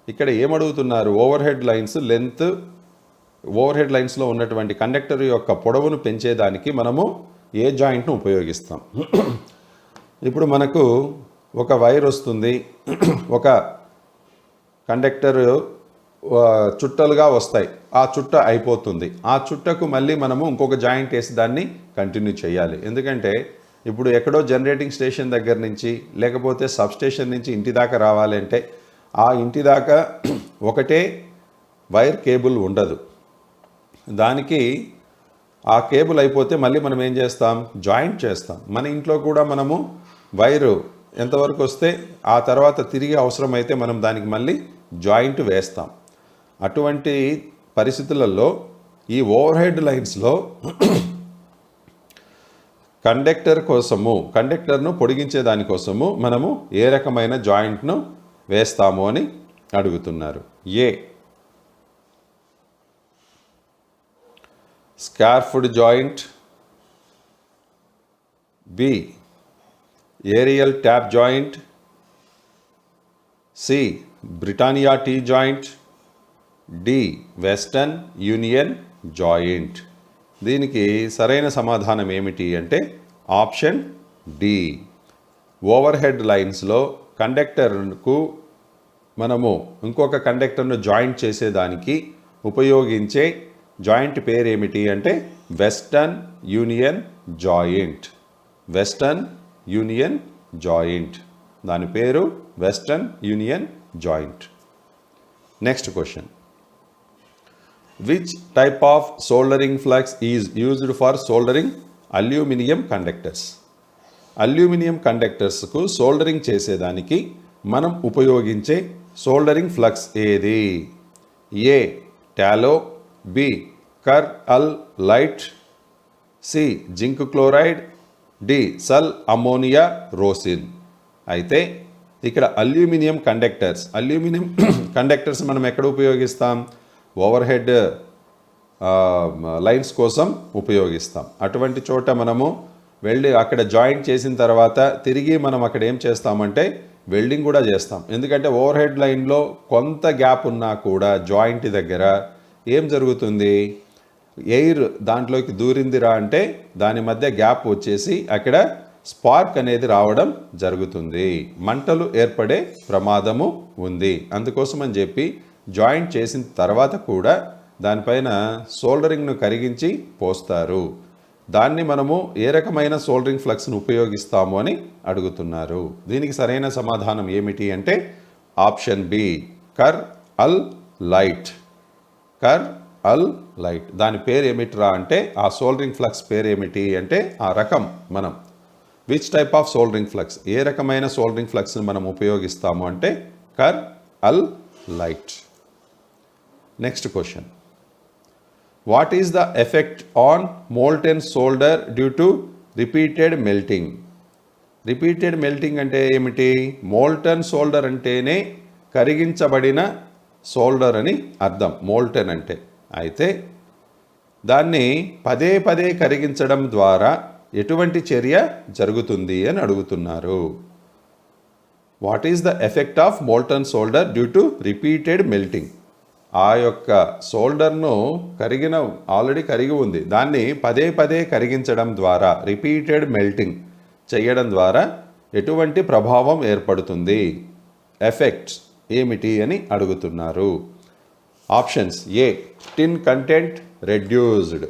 ఇక్కడ ఏమడుగుతున్నారు? Overhead lines length, overhead లైన్స్లో ఉన్నటువంటి కండక్టర్ యొక్క పొడవును పెంచేదానికి మనము ఏ జాయింట్ను ఉపయోగిస్తాం? ఇప్పుడు మనకు ఒక వైర్ వస్తుంది, ఒక కండక్టర్ చుట్టలుగా వస్తాయి, ఆ చుట్ట అయిపోతుంది, ఆ చుట్టకు మళ్ళీ మనము ఇంకొక జాయింట్ వేసి దాన్ని కంటిన్యూ చేయాలి. ఎందుకంటే ఇప్పుడు ఎక్కడో జనరేటింగ్ స్టేషన్ దగ్గర నుంచి లేకపోతే సబ్ స్టేషన్ నుంచి ఇంటి దాకా రావాలంటే ఆ ఇంటి దాకా ఒకటే వైర్ కేబుల్ ఉండదు. దానికి ఆ కేబుల్ అయిపోతే మళ్ళీ మనం ఏం చేస్తాం? జాయింట్ చేస్తాం. మన ఇంట్లో కూడా మనము వైరు ఎంతవరకు వస్తే ఆ తర్వాత తిరిగి అవసరమైతే మనం దానికి మళ్ళీ జాయింట్ వేస్తాం. అటువంటి పరిస్థితులలో ఈ ఓవర్ హెడ్ లైన్స్లో కండక్టర్ను పొడిగించే దానికోసము మనము ఏ రకమైన జాయింట్ను వేస్తాము అని అడుగుతున్నారు. A scarfed joint, B aerial tap joint, C Britannia T joint, D Western Union joint. దీనికి సరైన సమాధానం ఏమిటి అంటే ఆప్షన్ డి. ఓవర్ హెడ్ లైన్స్లో కండక్టర్కు మనము ఇంకొక కండక్టర్ను జాయింట్ చేసేదానికి ఉపయోగించే జాయింట్ పేరు ఏమిటి అంటే Western Union joint. Western Union joint, దాని పేరు Western Union joint. Next question. Which type of soldering flux is used for soldering aluminium conductors? Aluminium కండక్టర్స్కు సోల్డరింగ్ చేసేదానికి మనం ఉపయోగించే సోల్డరింగ్ ఫ్లక్స్ ఏది? ఏ tallow, B kuralite, C zinc chloride, D sal ammonia rosin. అయితే ఇక్కడ అల్యూమినియం కండక్టర్స్ మనం ఎక్కడ ఉపయోగిస్తాం? ఓవర్ హెడ్ లైన్స్ కోసం ఉపయోగిస్తాం. అటువంటి చోట మనము వెళ్ళి అక్కడ జాయింట్ చేసిన తర్వాత తిరిగి మనం అక్కడ ఏం చేస్తామంటే వెల్డింగ్ కూడా చేస్తాం. ఎందుకంటే ఓవర్ హెడ్ లైన్లో కొంత గ్యాప్ ఉన్నా కూడా జాయింట్ దగ్గర ఏం జరుగుతుంది? ఎయిర్ దాంట్లోకి దూరిందిరా అంటే దాని మధ్య గ్యాప్ వచ్చేసి అక్కడ స్పార్క్ అనేది రావడం జరుగుతుంది, మంటలు ఏర్పడే ప్రమాదము ఉంది. అందుకోసం అని చెప్పి జాయింట్ చేసిన తర్వాత కూడా దానిపైన సోల్డరింగ్ను కరిగించి పోస్తారు. దాన్ని మనము ఏ రకమైన సోల్డరింగ్ ఫ్లక్స్ను ఉపయోగిస్తాము అని అడుగుతున్నారు. దీనికి సరైన సమాధానం ఏమిటి అంటే ఆప్షన్ బి కర్ అల్ లైట్. కర్ అల్ లైట్, దాని పేరు ఏమిటిరా అంటే ఆ సోల్డరింగ్ ఫ్లక్స్ పేరు ఏమిటి అంటే ఆ రకం మనం which type of soldering flux, ఏ రకమైన సోల్డరింగ్ ఫ్లక్స్ని మనం ఉపయోగిస్తాము అంటే kuralite. Next question. What is the effect on molten solder due to repeated melting? Repeated melting అంటే ఏమిటి? మోల్టన్ సోల్డర్ అంటేనే కరిగించబడిన సోల్డర్ అని అర్థం, మోల్టెన్ అంటే. అయితే దాన్ని పదే పదే కరిగించడం ద్వారా ఎటువంటి చర్య జరుగుతుంది అని అడుగుతున్నారు. What is the effect of molten solder due to repeated melting? ఆ యొక్క సోల్డర్ను ఆల్రెడీ కరిగి ఉంది, దాన్ని పదే పదే కరిగించడం ద్వారా, రిపీటెడ్ మెల్టింగ్ చేయడం ద్వారా ఎటువంటి ప్రభావం ఏర్పడుతుంది? ఎఫెక్ట్స్ ఏమిటి అని అడుగుతున్నారు. Options. A tin content reduced,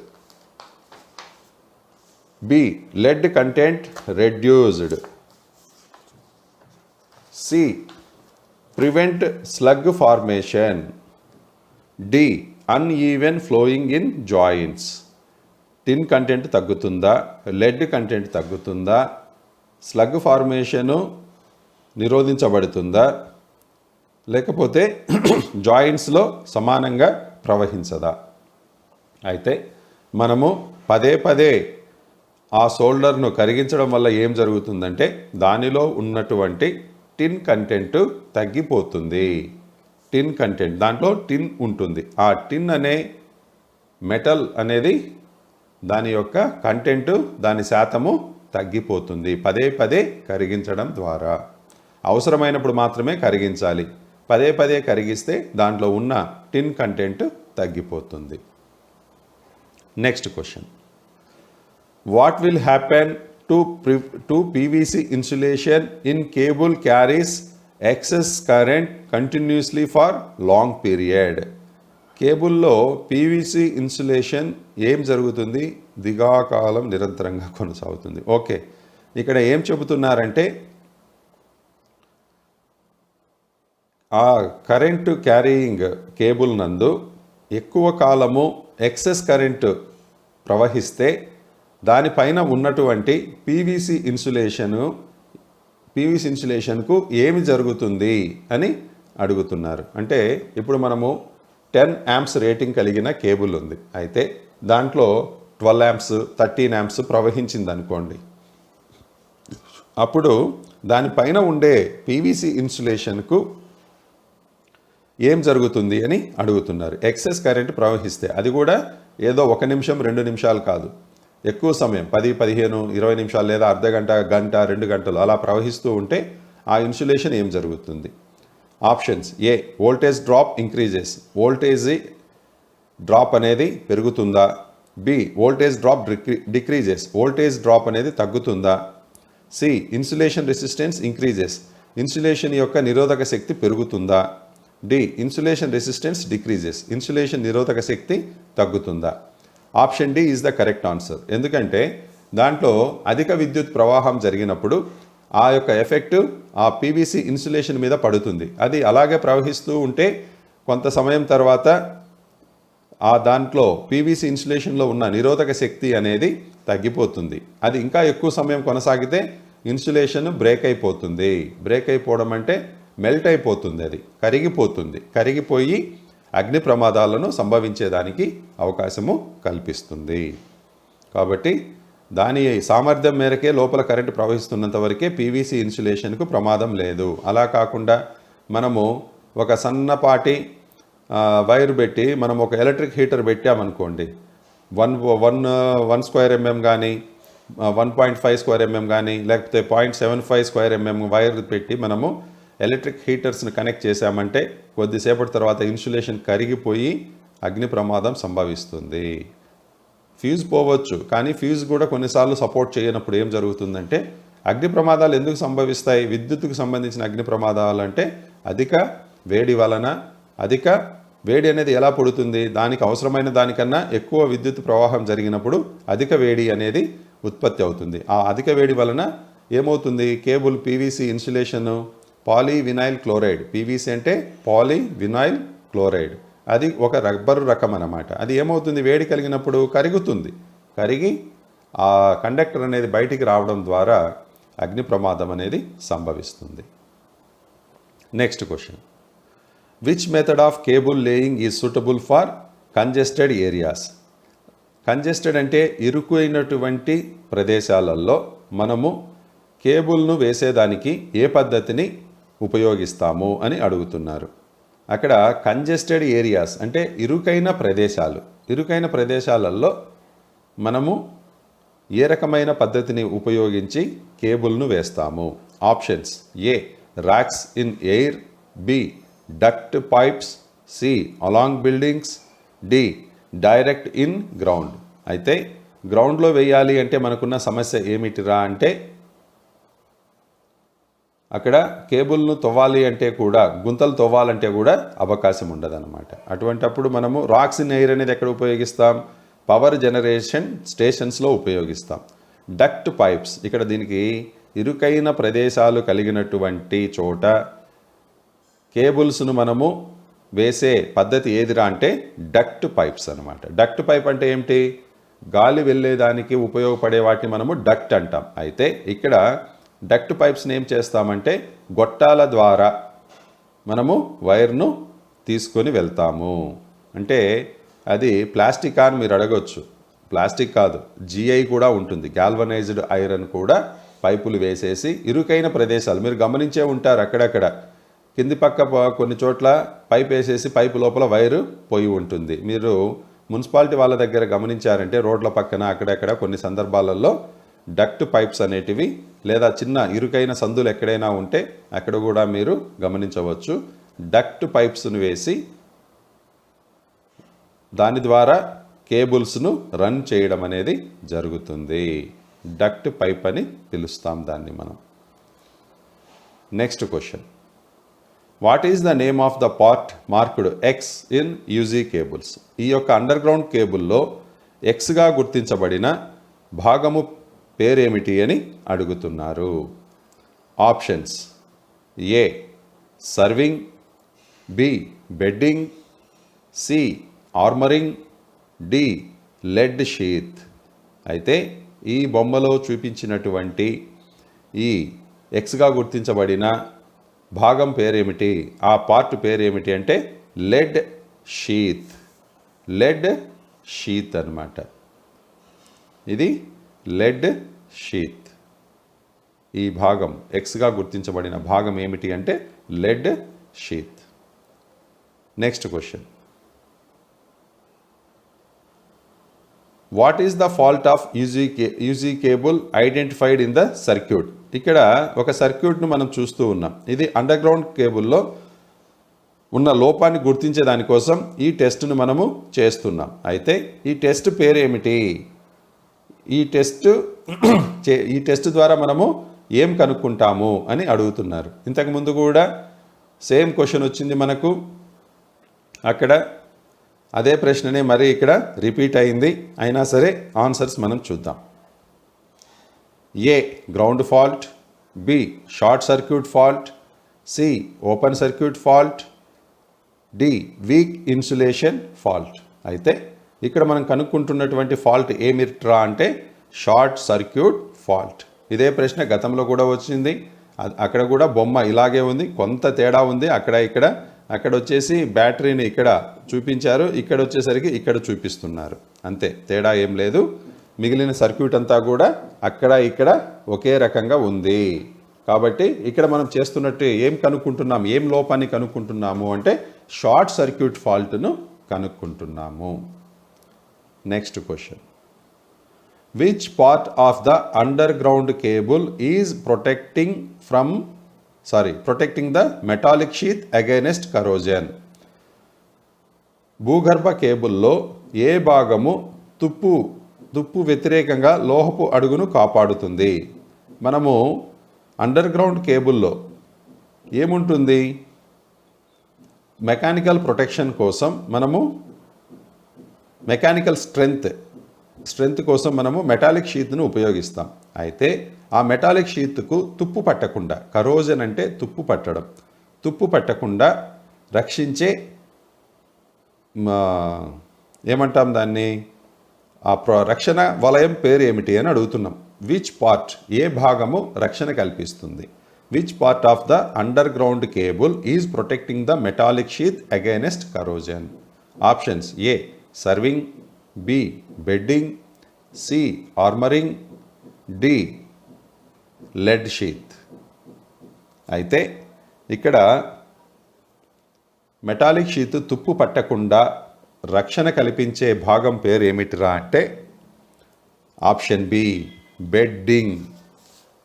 B lead content reduced, C prevent slug formation, D uneven flowing in joints. Tin content తగ్గుతుందా, లెడ్ కంటెంట్ తగ్గుతుందా, స్లగ్ ఫార్మేషను నిరోధించబడుతుందా, లేకపోతే జాయింట్స్లో సమానంగా ప్రవహించదా? అయితే మనము పదే పదే ఆ సోల్డర్ను కరిగించడం వల్ల ఏం జరుగుతుందంటే దానిలో ఉన్నటువంటి టిన్ కంటెంట్ తగ్గిపోతుంది. టిన్ కంటెంట్, దాంట్లో టిన్ ఉంటుంది. ఆ టిన్ అనే మెటల్ అనేది దాని యొక్క కంటెంట్, దాని శాతము తగ్గిపోతుంది పదే పదే కరిగించడం ద్వారా. అవసరమైనప్పుడు మాత్రమే కరిగించాలి. పదే పదే కరిగిస్తే దాంట్లో ఉన్న టిన్ కంటెంట్ తగ్గిపోతుంది. Next question, what will happen to PVC insulation in cable carries excess current continuously for long period? కేబుల్లో పీవీసీ ఇన్సులేషన్ ఏం జరుగుతుంది? దీర్ఘకాలం నిరంతరంగా కొనసాగుతుంది. ఓకే, ఇక్కడ ఏం చెబుతున్నారంటే ఆ కరెంటు క్యారీయింగ్ కేబుల్ నందు ఎక్కువ కాలము ఎక్సెస్ కరెంటు ప్రవహిస్తే దానిపైన ఉన్నటువంటి పీవీసీ ఇన్సులేషన్కు ఏమి జరుగుతుంది అని అడుగుతున్నారు. అంటే ఇప్పుడు మనము 10 amps రేటింగ్ కలిగిన కేబుల్ ఉంది. అయితే దాంట్లో 12 amps 13 amps ప్రవహించింది అనుకోండి. అప్పుడు దానిపైన ఉండే పీవీసీ ఇన్సులేషన్కు ఏం జరుగుతుంది అని అడుగుతున్నారు. ఎక్సెస్ కరెంట్ ప్రవహిస్తే, అది కూడా ఏదో 1 నిమిషం 2 నిమిషాలు కాదు, ఎక్కువ సమయం 10, 15, 20 నిమిషాలు లేదా అర్ధగంట, గంట, 2 గంటలు అలా ప్రవహిస్తూ ఉంటే ఆ ఇన్సులేషన్ ఏం జరుగుతుంది? Options: A, voltage drop increases, voltage drop అనేది పెరుగుతుందా? B, voltage drop decreases, voltage drop అనేది తగ్గుతుందా? C, insulation resistance increases, insulation యొక్క నిరోధక శక్తి పెరుగుతుందా? D, insulation resistance decreases, insulation నిరోధక శక్తి తగ్గుతుందా? Option D is the correct answer. ఎందుకంటే దాంట్లో అధిక విద్యుత్ ప్రవాహం జరిగినప్పుడు ఆ యొక్క ఎఫెక్ట్ ఆ పీవీసీ ఇన్సులేషన్ మీద పడుతుంది. అది అలాగే ప్రవహిస్తూ ఉంటే కొంత సమయం తర్వాత ఆ దాంట్లో పీవీసీ ఇన్సులేషన్లో ఉన్న నిరోధక శక్తి అనేది తగ్గిపోతుంది. అది ఇంకా ఎక్కువ సమయం కొనసాగితే ఇన్సులేషన్ బ్రేక్ అయిపోతుంది. బ్రేక్ అయిపోవడం అంటే మెల్ట్ అయిపోతుంది, అది కరిగిపోతుంది. కరిగిపోయి అగ్ని ప్రమాదాలను సంభవించేదానికి అవకాశము కల్పిస్తుంది. కాబట్టి దాని సామర్థ్యం మేరకే లోపల కరెంటు ప్రవహిస్తున్నంత వరకే పీవీసీ ఇన్సులేషన్కు ప్రమాదం లేదు. అలా కాకుండా మనము ఒక సన్నపాటి వైర్ పెట్టి మనం ఒక ఎలక్ట్రిక్ హీటర్ పెట్టామనుకోండి, 1 స్క్వేర్ ఎంఎం కానీ 1.5 స్క్వేర్ ఎంఎం కానీ లేకపోతే 0.75 స్క్వేర్ ఎంఎం వైర్ పెట్టి మనము ఎలక్ట్రిక్ హీటర్స్ని కనెక్ట్ చేశామంటే కొద్దిసేపటి తర్వాత ఇన్సులేషన్ కరిగిపోయి అగ్ని ప్రమాదం సంభవిస్తుంది. ఫ్యూజ్ పోవచ్చు, కానీ ఫ్యూజ్ కూడా కొన్నిసార్లు సపోర్ట్ చేయనప్పుడు ఏం జరుగుతుందంటే అగ్ని ప్రమాదాలు ఎందుకు సంభవిస్తాయి? విద్యుత్తుకు సంబంధించిన అగ్ని ప్రమాదాలు అంటే అధిక వేడి వలన. అధిక వేడి అనేది ఎలా పుడుతుంది? దానికి అవసరమైన దానికన్నా ఎక్కువ విద్యుత్ ప్రవాహం జరిగినప్పుడు అధిక వేడి అనేది ఉత్పత్తి అవుతుంది. ఆ అధిక వేడి వలన ఏమవుతుంది? Cable PVC insulation polyvinyl chloride, PVC అంటే పాలీవినైల్ క్లోరైడ్, అది ఒక రబ్బరు రకం అన్నమాట. అది ఏమవుతుంది? వేడి కలిగినప్పుడు కరుగుతుంది. కరిగి ఆ కండక్టర్ అనేది బయటికి రావడం ద్వారా అగ్ని ప్రమాదం అనేది సంభవిస్తుంది. Next question, which method of cable laying is suitable for congested areas? Congested అంటే ఇరుకైనటువంటి ప్రదేశాలలో మనము కేబుల్ను వేసేదానికి ఏ పద్ధతిని ఉపయోగిస్తాము అని అడుగుతున్నారు. అక్కడ కంజెస్టెడ్ ఏరియాస్ అంటే ఇరుకైన ప్రదేశాలు. ఇరుకైన ప్రదేశాలలో మనము ఏ రకమైన పద్ధతిని ఉపయోగించి కేబుల్ను వేస్తాము? Options: A, racks in air, B, duct pipes, C, along buildings, D, direct in ground. అయితే గ్రౌండ్లో వేయాలి అంటే మనకున్న సమస్య ఏమిటిరా అంటే అక్కడ కేబుల్ను తవ్వాలి అంటే కూడా, గుంతలు తవ్వాలంటే కూడా అవకాశం ఉండదన్నమాట. అటువంటప్పుడు మనము రాక్స్ ఇన్ ఎయిర్ అనేది ఎక్కడ ఉపయోగిస్తాం? పవర్ జనరేషన్ స్టేషన్స్లో ఉపయోగిస్తాం. డక్ట్ పైప్స్, ఇక్కడ దీనికి ఇరుకైన ప్రదేశాలు కలిగినటువంటి చోట కేబుల్స్ను మనము వేసే పద్ధతి ఏదిరా అంటే డక్ట్ పైప్స్ అన్నమాట. డక్ట్ పైప్ అంటే ఏమిటి? గాలి వెళ్ళేదానికి ఉపయోగపడే వాటిని మనము డక్ట్ అంటాం. అయితే ఇక్కడ డక్ట్ పైప్స్ని ఏం చేస్తామంటే గొట్టాల ద్వారా మనము వైర్ను తీసుకొని వెళ్తాము. అంటే అది ప్లాస్టిక్ అని మీరు అడగొచ్చు. ప్లాస్టిక్ కాదు, జిఐ కూడా ఉంటుంది. గాల్వనైజ్డ్ ఐరన్ కూడా పైపులు వేసేసి ఇరుకైన ప్రదేశాలు మీరు గమనించే ఉంటారు. అక్కడక్కడ కింది పక్క కొన్ని చోట్ల పైప్ వేసేసి పైపు లోపల వైరు పోయి ఉంటుంది. మీరు మున్సిపాలిటీ వాళ్ళ దగ్గర గమనించారంటే రోడ్ల పక్కన అక్కడక్కడ కొన్ని సందర్భాలలో డక్ట్ పైప్స్ అనేటివి లేదా చిన్న ఇరుకైన సందులు ఎక్కడైనా ఉంటే అక్కడ కూడా మీరు గమనించవచ్చు. డక్ట్ పైప్స్ను వేసి దాని ద్వారా కేబుల్స్ను రన్ చేయడం అనేది జరుగుతుంది. డక్ట్ పైప్ అని పిలుస్తాం దాన్ని మనం. Next question, what is the name of the part marked X in UG cables? ఈ యొక్క అండర్ గ్రౌండ్ కేబుల్లో ఎక్స్గా గుర్తించబడిన భాగము పేరేమిటి అని అడుగుతున్నారు. Options: A serving, B bedding, C armouring, D lead sheath. అయితే ఈ బొమ్మలో చూపించినటువంటి ఈ ఎక్స్గా గుర్తించబడిన భాగం పేరేమిటి, ఆ పార్ట్ పేరేమిటి అంటే లెడ్ షీత్. లెడ్ షీత్ అన్నమాట. ఇది లెడ్ షీత్. ఈ భాగం ఎక్స్గా గుర్తించబడిన భాగం ఏమిటి అంటే lead sheath. Next question, what is the fault of UG cable identified in the circuit? ఇక్కడ ఒక సర్క్యూట్ను మనం చూస్తూ ఉన్నాం. ఇది అండర్ గ్రౌండ్ కేబుల్లో ఉన్న లోపాన్ని గుర్తించే దానికోసం ఈ టెస్ట్ను మనము చేస్తున్నాం. అయితే ఈ టెస్ట్ పేరేమిటి? ఈ టెస్ట్ ద్వారా మనము ఏం కనుక్కుంటాము అని అడుగుతున్నారు. ఇంతకుముందు కూడా సేమ్ క్వశ్చన్ వచ్చింది మనకు. అక్కడ అదే ప్రశ్ననే మరి ఇక్కడ రిపీట్ అయింది. అయినా సరే ఆన్సర్స్ మనం చూద్దాం. A ground fault, B short circuit fault, C open circuit fault, D weak insulation fault. అయితే ఇక్కడ మనం కనుక్కుంటున్నటువంటి ఫాల్ట్ ఏమిట్రా అంటే షార్ట్ సర్క్యూట్ ఫాల్ట్. ఇదే ప్రశ్న గతంలో కూడా వచ్చింది. అక్కడ కూడా బొమ్మ ఇలాగే ఉంది, కొంత తేడా ఉంది అక్కడ ఇక్కడ. అక్కడ వచ్చేసి బ్యాటరీని ఇక్కడ చూపించారు, ఇక్కడ వచ్చేసరికి ఇక్కడ చూపిస్తున్నారు. అంతే, తేడా ఏం లేదు. మిగిలిన సర్క్యూట్ అంతా కూడా అక్కడ ఇక్కడ ఒకే రకంగా ఉంది. కాబట్టి ఇక్కడ మనం చేస్తున్నట్టు ఏం కనుక్కుంటున్నాము, ఏం లోపాన్ని కనుక్కుంటున్నాము అంటే షార్ట్ సర్క్యూట్ ఫాల్ట్ను కనుక్కుంటున్నాము. Next question, which part of the underground cable is protecting the metallic sheath against corrosion? భూగర్భ కేబుల్లో ఏ భాగము తుప్పు వ్యతిరేకంగా లోహపు అడుగును కాపాడుతుంది? మనము అండర్ గ్రౌండ్ కేబుల్లో ఏముంటుంది? మెకానికల్ ప్రొటెక్షన్ కోసం మనము మెకానికల్ స్ట్రెంగ్త్ కోసం మనము మెటాలిక్ షీత్ను ఉపయోగిస్తాం. అయితే ఆ మెటాలిక్ షీత్కు తుప్పు పట్టకుండా, కరోజన్ అంటే తుప్పు పట్టడం, తుప్పు పట్టకుండా రక్షించే ఏమంటాం దాన్ని, ఆ రక్షణ వలయం పేరు ఏమిటి అని అడుగుతున్నాం. విచ్ పార్ట్, ఏ భాగము రక్షణ కల్పిస్తుంది? Which part of the underground cable is protecting the metallic sheath against corrosion? Options: A serving, B bedding, C armouring, D lead sheath. అయితే ఇక్కడ మెటాలిక్ షీత్ తుప్పు పట్టకుండా రక్షణ కల్పించే భాగం పేరు ఏమిటిరా అంటే ఆప్షన్ బి బెడ్డింగ్.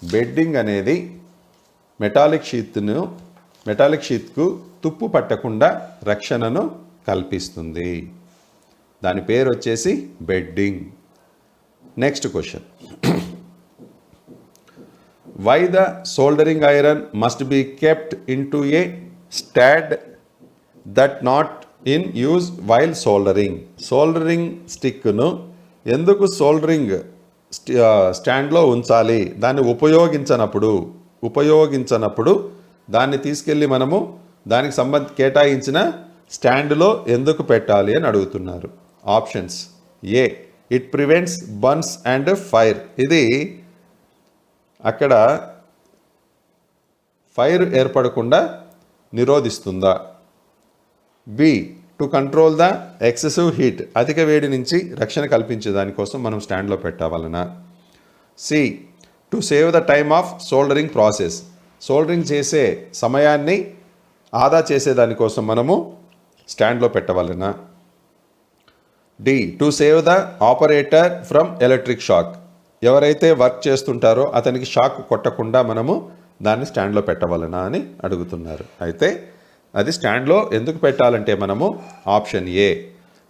బెడ్డింగ్ అనేది మెటాలిక్ షీత్కు తుప్పు పట్టకుండా రక్షణను కల్పిస్తుంది. దాని పేరు వచ్చేసి bedding. Next question, why the soldering iron must be kept into a stand that not in use while soldering? Soldering స్టిక్ను ఎందుకు సోల్డరింగ్ స్టాండ్లో ఉంచాలి? దాన్ని ఉపయోగించనప్పుడు దాన్ని తీసుకెళ్ళి మనము దానికి కేటాయించిన స్టాండ్లో ఎందుకు పెట్టాలి అని అడుగుతున్నారు. Options: A it prevents burns and fire. ఇది అక్కడ ఫైర్ ఏర్పడకుండా నిరోధిస్తుందా? B to control the excessive heat, అధిక వేడి నుంచి రక్షణ కల్పించే దానికోసం మనం స్టాండ్లో పెట్టవలన. C to save the time of soldering process, soldering చేసే సమయాన్ని ఆదా చేసేదానికోసం మనము స్టాండ్లో పెట్టవలన. D to save the operator from electric shock, ఎవరైతే వర్క్ చేస్తుంటారో అతనికి షాక్ కొట్టకుండా మనము దాన్ని స్టాండ్లో పెట్టవలన అని అడుగుతున్నారు. అయితే అది స్టాండ్లో ఎందుకు పెట్టాలంటే మనము option A,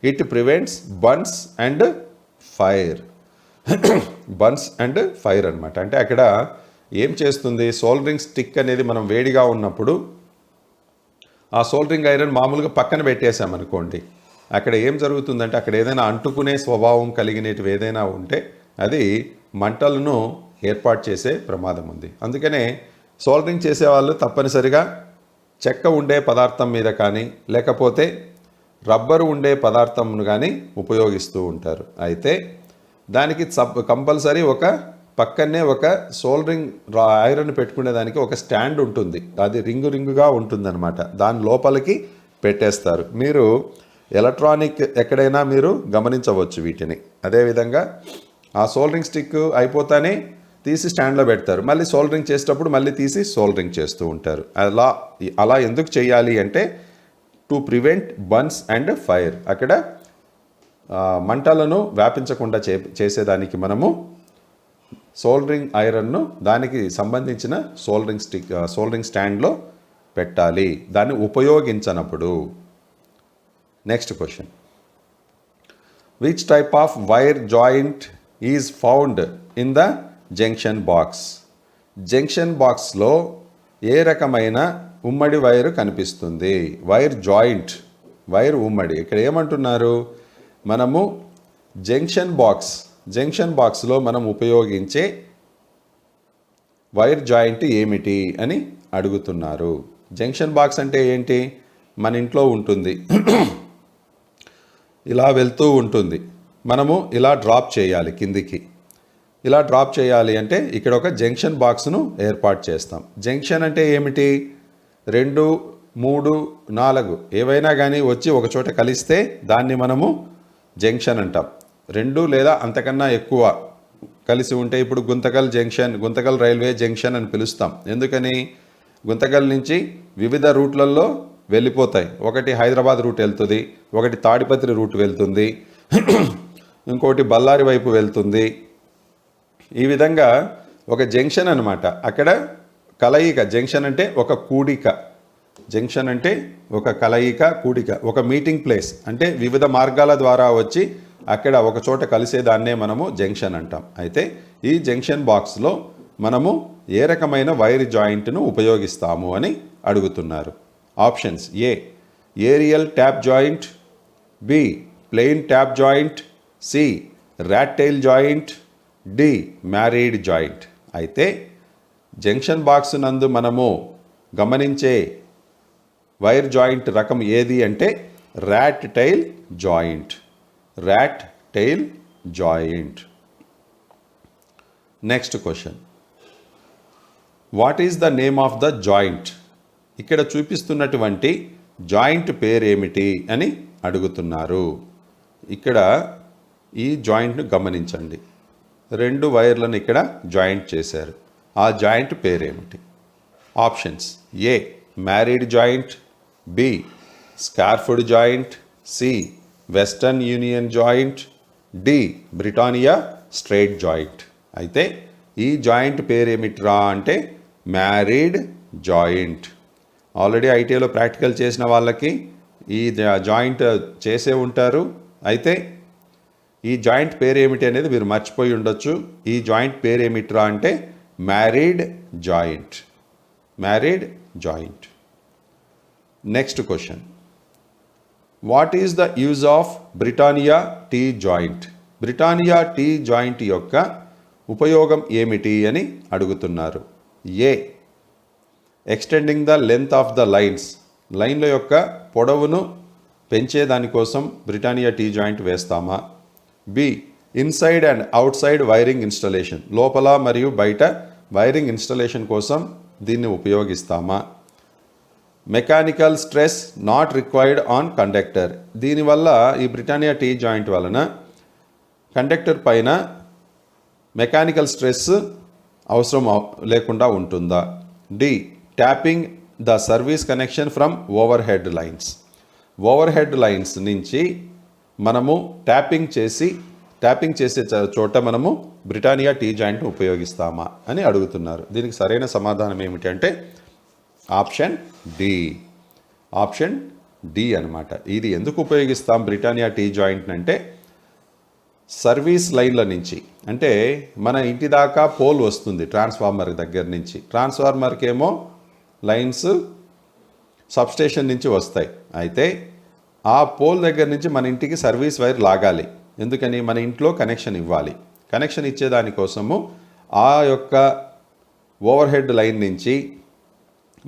it prevents burns and fire. Burns and fire అనమాట. అంటే అక్కడ ఏం చేస్తుంది, సోల్డరింగ్ స్టిక్ అనేది మనం వేడిగా ఉన్నప్పుడు ఆ సోల్డరింగ్ ఐరన్ మామూలుగా పక్కన పెట్టేసామనుకోండి, అక్కడ ఏం జరుగుతుందంటే అక్కడ ఏదైనా అంటుకునే స్వభావం కలిగినవి ఏదైనా ఉంటే అది మంటలను ఏర్పాటు చేసే ప్రమాదం ఉంది. అందుకనే సోల్డరింగ్ చేసేవాళ్ళు తప్పనిసరిగా చెక్క ఉండే పదార్థం మీద కానీ లేకపోతే రబ్బరు ఉండే పదార్థంను కానీ ఉపయోగిస్తూ ఉంటారు. అయితే దానికి కంపల్సరీ ఒక పక్కనే ఒక సోల్డరింగ్ ఐరన్ పెట్టుకునే దానికి ఒక స్టాండ్ ఉంటుంది, అది రింగుగా ఉంటుందన్నమాట. దాని లోపలికి పెట్టేస్తారు. మీరు ఎలక్ట్రానిక్ ఎక్కడైనా మీరు గమనించవచ్చు వీటిని. అదేవిధంగా ఆ సోల్డరింగ్ స్టిక్ అయిపోతానే తీసి స్టాండ్లో పెడతారు, మళ్ళీ సోల్డరింగ్ చేసేటప్పుడు మళ్ళీ తీసి సోల్డరింగ్ చేస్తూ ఉంటారు. అలా ఎందుకు చేయాలి అంటే to prevent burns and fire, అక్కడ మంటలను వ్యాపించకుండా చేసేదానికి మనము సోల్డరింగ్ ఐరన్ను దానికి సంబంధించిన సోల్డరింగ్ స్టాండ్లో పెట్టాలి, దాన్ని ఉపయోగించనప్పుడు. Next question, which type of wire joint is found in the junction box? Junction బాక్స్లో ఏ రకమైన ఉమ్మడి వైరు కనిపిస్తుంది? వైర్ జాయింట్, వైర్ ఉమ్మడి. ఇక్కడ ఏమంటున్నారు, మనము జంక్షన్ బాక్స్లో మనం ఉపయోగించే వైర్ జాయింట్ ఏమిటి అని అడుగుతున్నారు. జంక్షన్ బాక్స్ అంటే ఏంటి, మన ఇంట్లో ఉంటుంది, ఇలా వెళ్తూ ఉంటుంది, మనము ఇలా డ్రాప్ చేయాలి కిందికి. ఇలా డ్రాప్ చేయాలి అంటే ఇక్కడ ఒక జంక్షన్ బాక్స్ను ఏర్పాటు చేస్తాం. జంక్షన్ అంటే ఏమిటి, 2, 3, 4 ఏవైనా కానీ వచ్చి ఒక చోట కలిస్తే దాన్ని మనము జంక్షన్ అంటాం. 2 లేదా అంతకన్నా ఎక్కువ కలిసి ఉంటే ఇప్పుడు గుంతకల్ రైల్వే జంక్షన్ అని పిలుస్తాం. ఎందుకని, గుంతకల్ నుంచి వివిధ రూట్లలో వెళ్ళిపోతాయి. ఒకటి హైదరాబాద్ రూట్ వెళ్తుంది, ఒకటి తాడిపత్రి రూట్ వెళ్తుంది, ఇంకోటి బళ్ళారి వైపు వెళ్తుంది. ఈ విధంగా ఒక జంక్షన్ అనమాట. అక్కడ కలయిక, జంక్షన్ అంటే ఒక కూడిక, జంక్షన్ అంటే ఒక కలయిక, కూడిక, ఒక మీటింగ్ ప్లేస్. అంటే వివిధ మార్గాల ద్వారా వచ్చి అక్కడ ఒక చోట కలిసేదాన్నే మనము జంక్షన్ అంటాం. అయితే ఈ జంక్షన్ బాక్స్లో మనము ఏ రకమైన వైర్ జాయింట్ను ఉపయోగిస్తాము అని అడుగుతున్నారు. Options: A, aerial tap joint, B, plain tap joint, C, rat tail joint, D, married joint. అయితే జంక్షన్ బాక్స్ నందు మనము గమనించే వైర్ జాయింట్ రకం ఏది అంటే rat tail joint. Rat tail joint. Next question, what is the name of the joint? ఇక్కడ చూపిస్తున్నటువంటి జాయింట్ పేరేమిటి అని అడుగుతున్నారు. ఇక్కడ ఈ జాయింట్ను గమనించండి, 2 వైర్లను ఇక్కడ జాయింట్ చేశారు. ఆ జాయింట్ పేరేమిటి? Options: A, married joint, B, scarfed joint, C, Western Union joint, D, Britannia straight joint. అయితే ఈ జాయింట్ పేరేమిట్రా అంటే మ్యారీడ్ జాయింట్. ఆల్రెడీ ఐటీఐలో ప్రాక్టికల్ చేసిన వాళ్ళకి ఈ జాయింట్ చేసే ఉంటారు. అయితే ఈ జాయింట్ పేరు ఏమిటి అనేది మీరు మర్చిపోయి ఉండొచ్చు. ఈ జాయింట్ పేరు ఏమిట్రా అంటే married joint. Married joint. Next question, what is the use of Britannia T joint? Britannia T joint యొక్క ఉపయోగం ఏమిటి అని అడుగుతున్నారు. A, extending the length of the lines, లైన్ల యొక్క పొడవును పెంచేదానికోసం బ్రిటానియా టీ జాయింట్ వేస్తామా? B, inside and outside wiring installation, లోపల మరియు బయట వైరింగ్ ఇన్స్టలేషన్ కోసం దీన్ని ఉపయోగిస్తామా? Mechanical stress not required on conductor. దీనివల్ల ఈ బ్రిటానియా టీ జాయింట్ వలన కండక్టర్ పైన మెకానికల్ స్ట్రెస్ అవసరం లేకుండా ఉంటుందా? D. Tapping the service connection from overhead lines. Overhead lines నుంచి మనము ట్యాపింగ్ చేసే చోట మనము బ్రిటానియా టీ జాయింట్ను ఉపయోగిస్తామా అని అడుగుతున్నారు. దీనికి సరైన సమాధానం ఏమిటి అంటే ఆప్షన్ డి అనమాట. ఇది ఎందుకు ఉపయోగిస్తాం బ్రిటానియా టీ జాయింట్ అంటే సర్వీస్ లైన్ల నుంచి, అంటే మన ఇంటి దాకా పోల్ వస్తుంది ట్రాన్స్ఫార్మర్ దగ్గర నుంచి, ట్రాన్స్ఫార్మర్కి ఏమో లైన్స్ సబ్స్టేషన్ నుంచి వస్తాయి. అయితే ఆ పోల్ దగ్గర నుంచి మన ఇంటికి సర్వీస్ వైర్ లాగాలి. ఎందుకని? మన ఇంట్లో కనెక్షన్ ఇవ్వాలి. కనెక్షన్ ఇచ్చేదానికోసము ఆ యొక్క ఓవర్ హెడ్ లైన్ నుంచి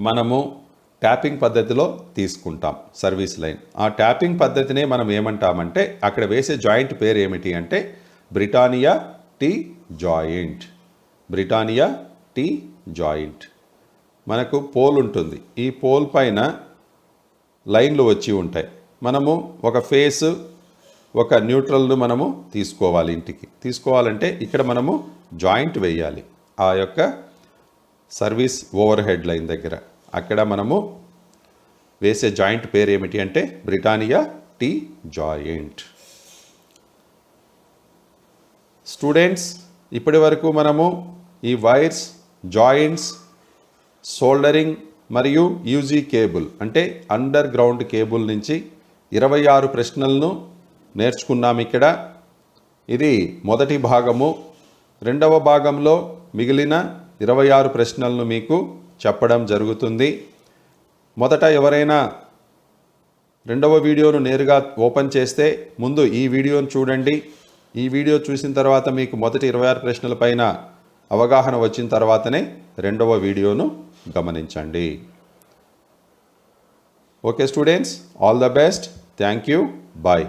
మనము ట్యాపింగ్ పద్ధతిలో తీసుకుంటాం సర్వీస్ లైన్. ఆ ట్యాపింగ్ పద్ధతినే మనం ఏమంటామంటే అక్కడ వేసే జాయింట్ పేరు ఏమిటి అంటే Britannia T joint. Britannia T joint. మనకు పోల్ ఉంటుంది. ఈ పోల్ పైన లైన్లు వచ్చి ఉంటాయి. మనము ఒక ఫేస్ ఒక న్యూట్రల్ను మనము తీసుకోవాలి. ఇంటికి తీసుకోవాలంటే ఇక్కడ మనము జాయింట్ వేయాలి ఆ యొక్క సర్వీస్ ఓవర్ హెడ్ లైన్ దగ్గర. అక్కడ మనము వేసే జాయింట్ పేరు ఏమిటి అంటే బ్రిటానియా టీ జాయింట్. స్టూడెంట్స్, ఇప్పటి వరకు మనము ఈ వైర్స్, జాయింట్స్, సోల్డరింగ్ మరియు యూజీ కేబుల్ అంటే అండర్ గ్రౌండ్ కేబుల్ నుంచి 26 ప్రశ్నలను నేర్చుకున్నాం. ఇక్కడ ఇది మొదటి భాగము. రెండవ భాగంలో మిగిలిన 26 ప్రశ్నలను మీకు చెప్పడం జరుగుతుంది. మొదట ఎవరైనా రెండవ వీడియోను నేరుగా ఓపెన్ చేస్తే ముందు ఈ వీడియోను చూడండి. ఈ వీడియో చూసిన తర్వాత మీకు మొదటి 26 ప్రశ్నలపైన అవగాహన వచ్చిన తర్వాతనే రెండవ వీడియోను గమనించండి. Okay students, all the best. Thank you. Bye.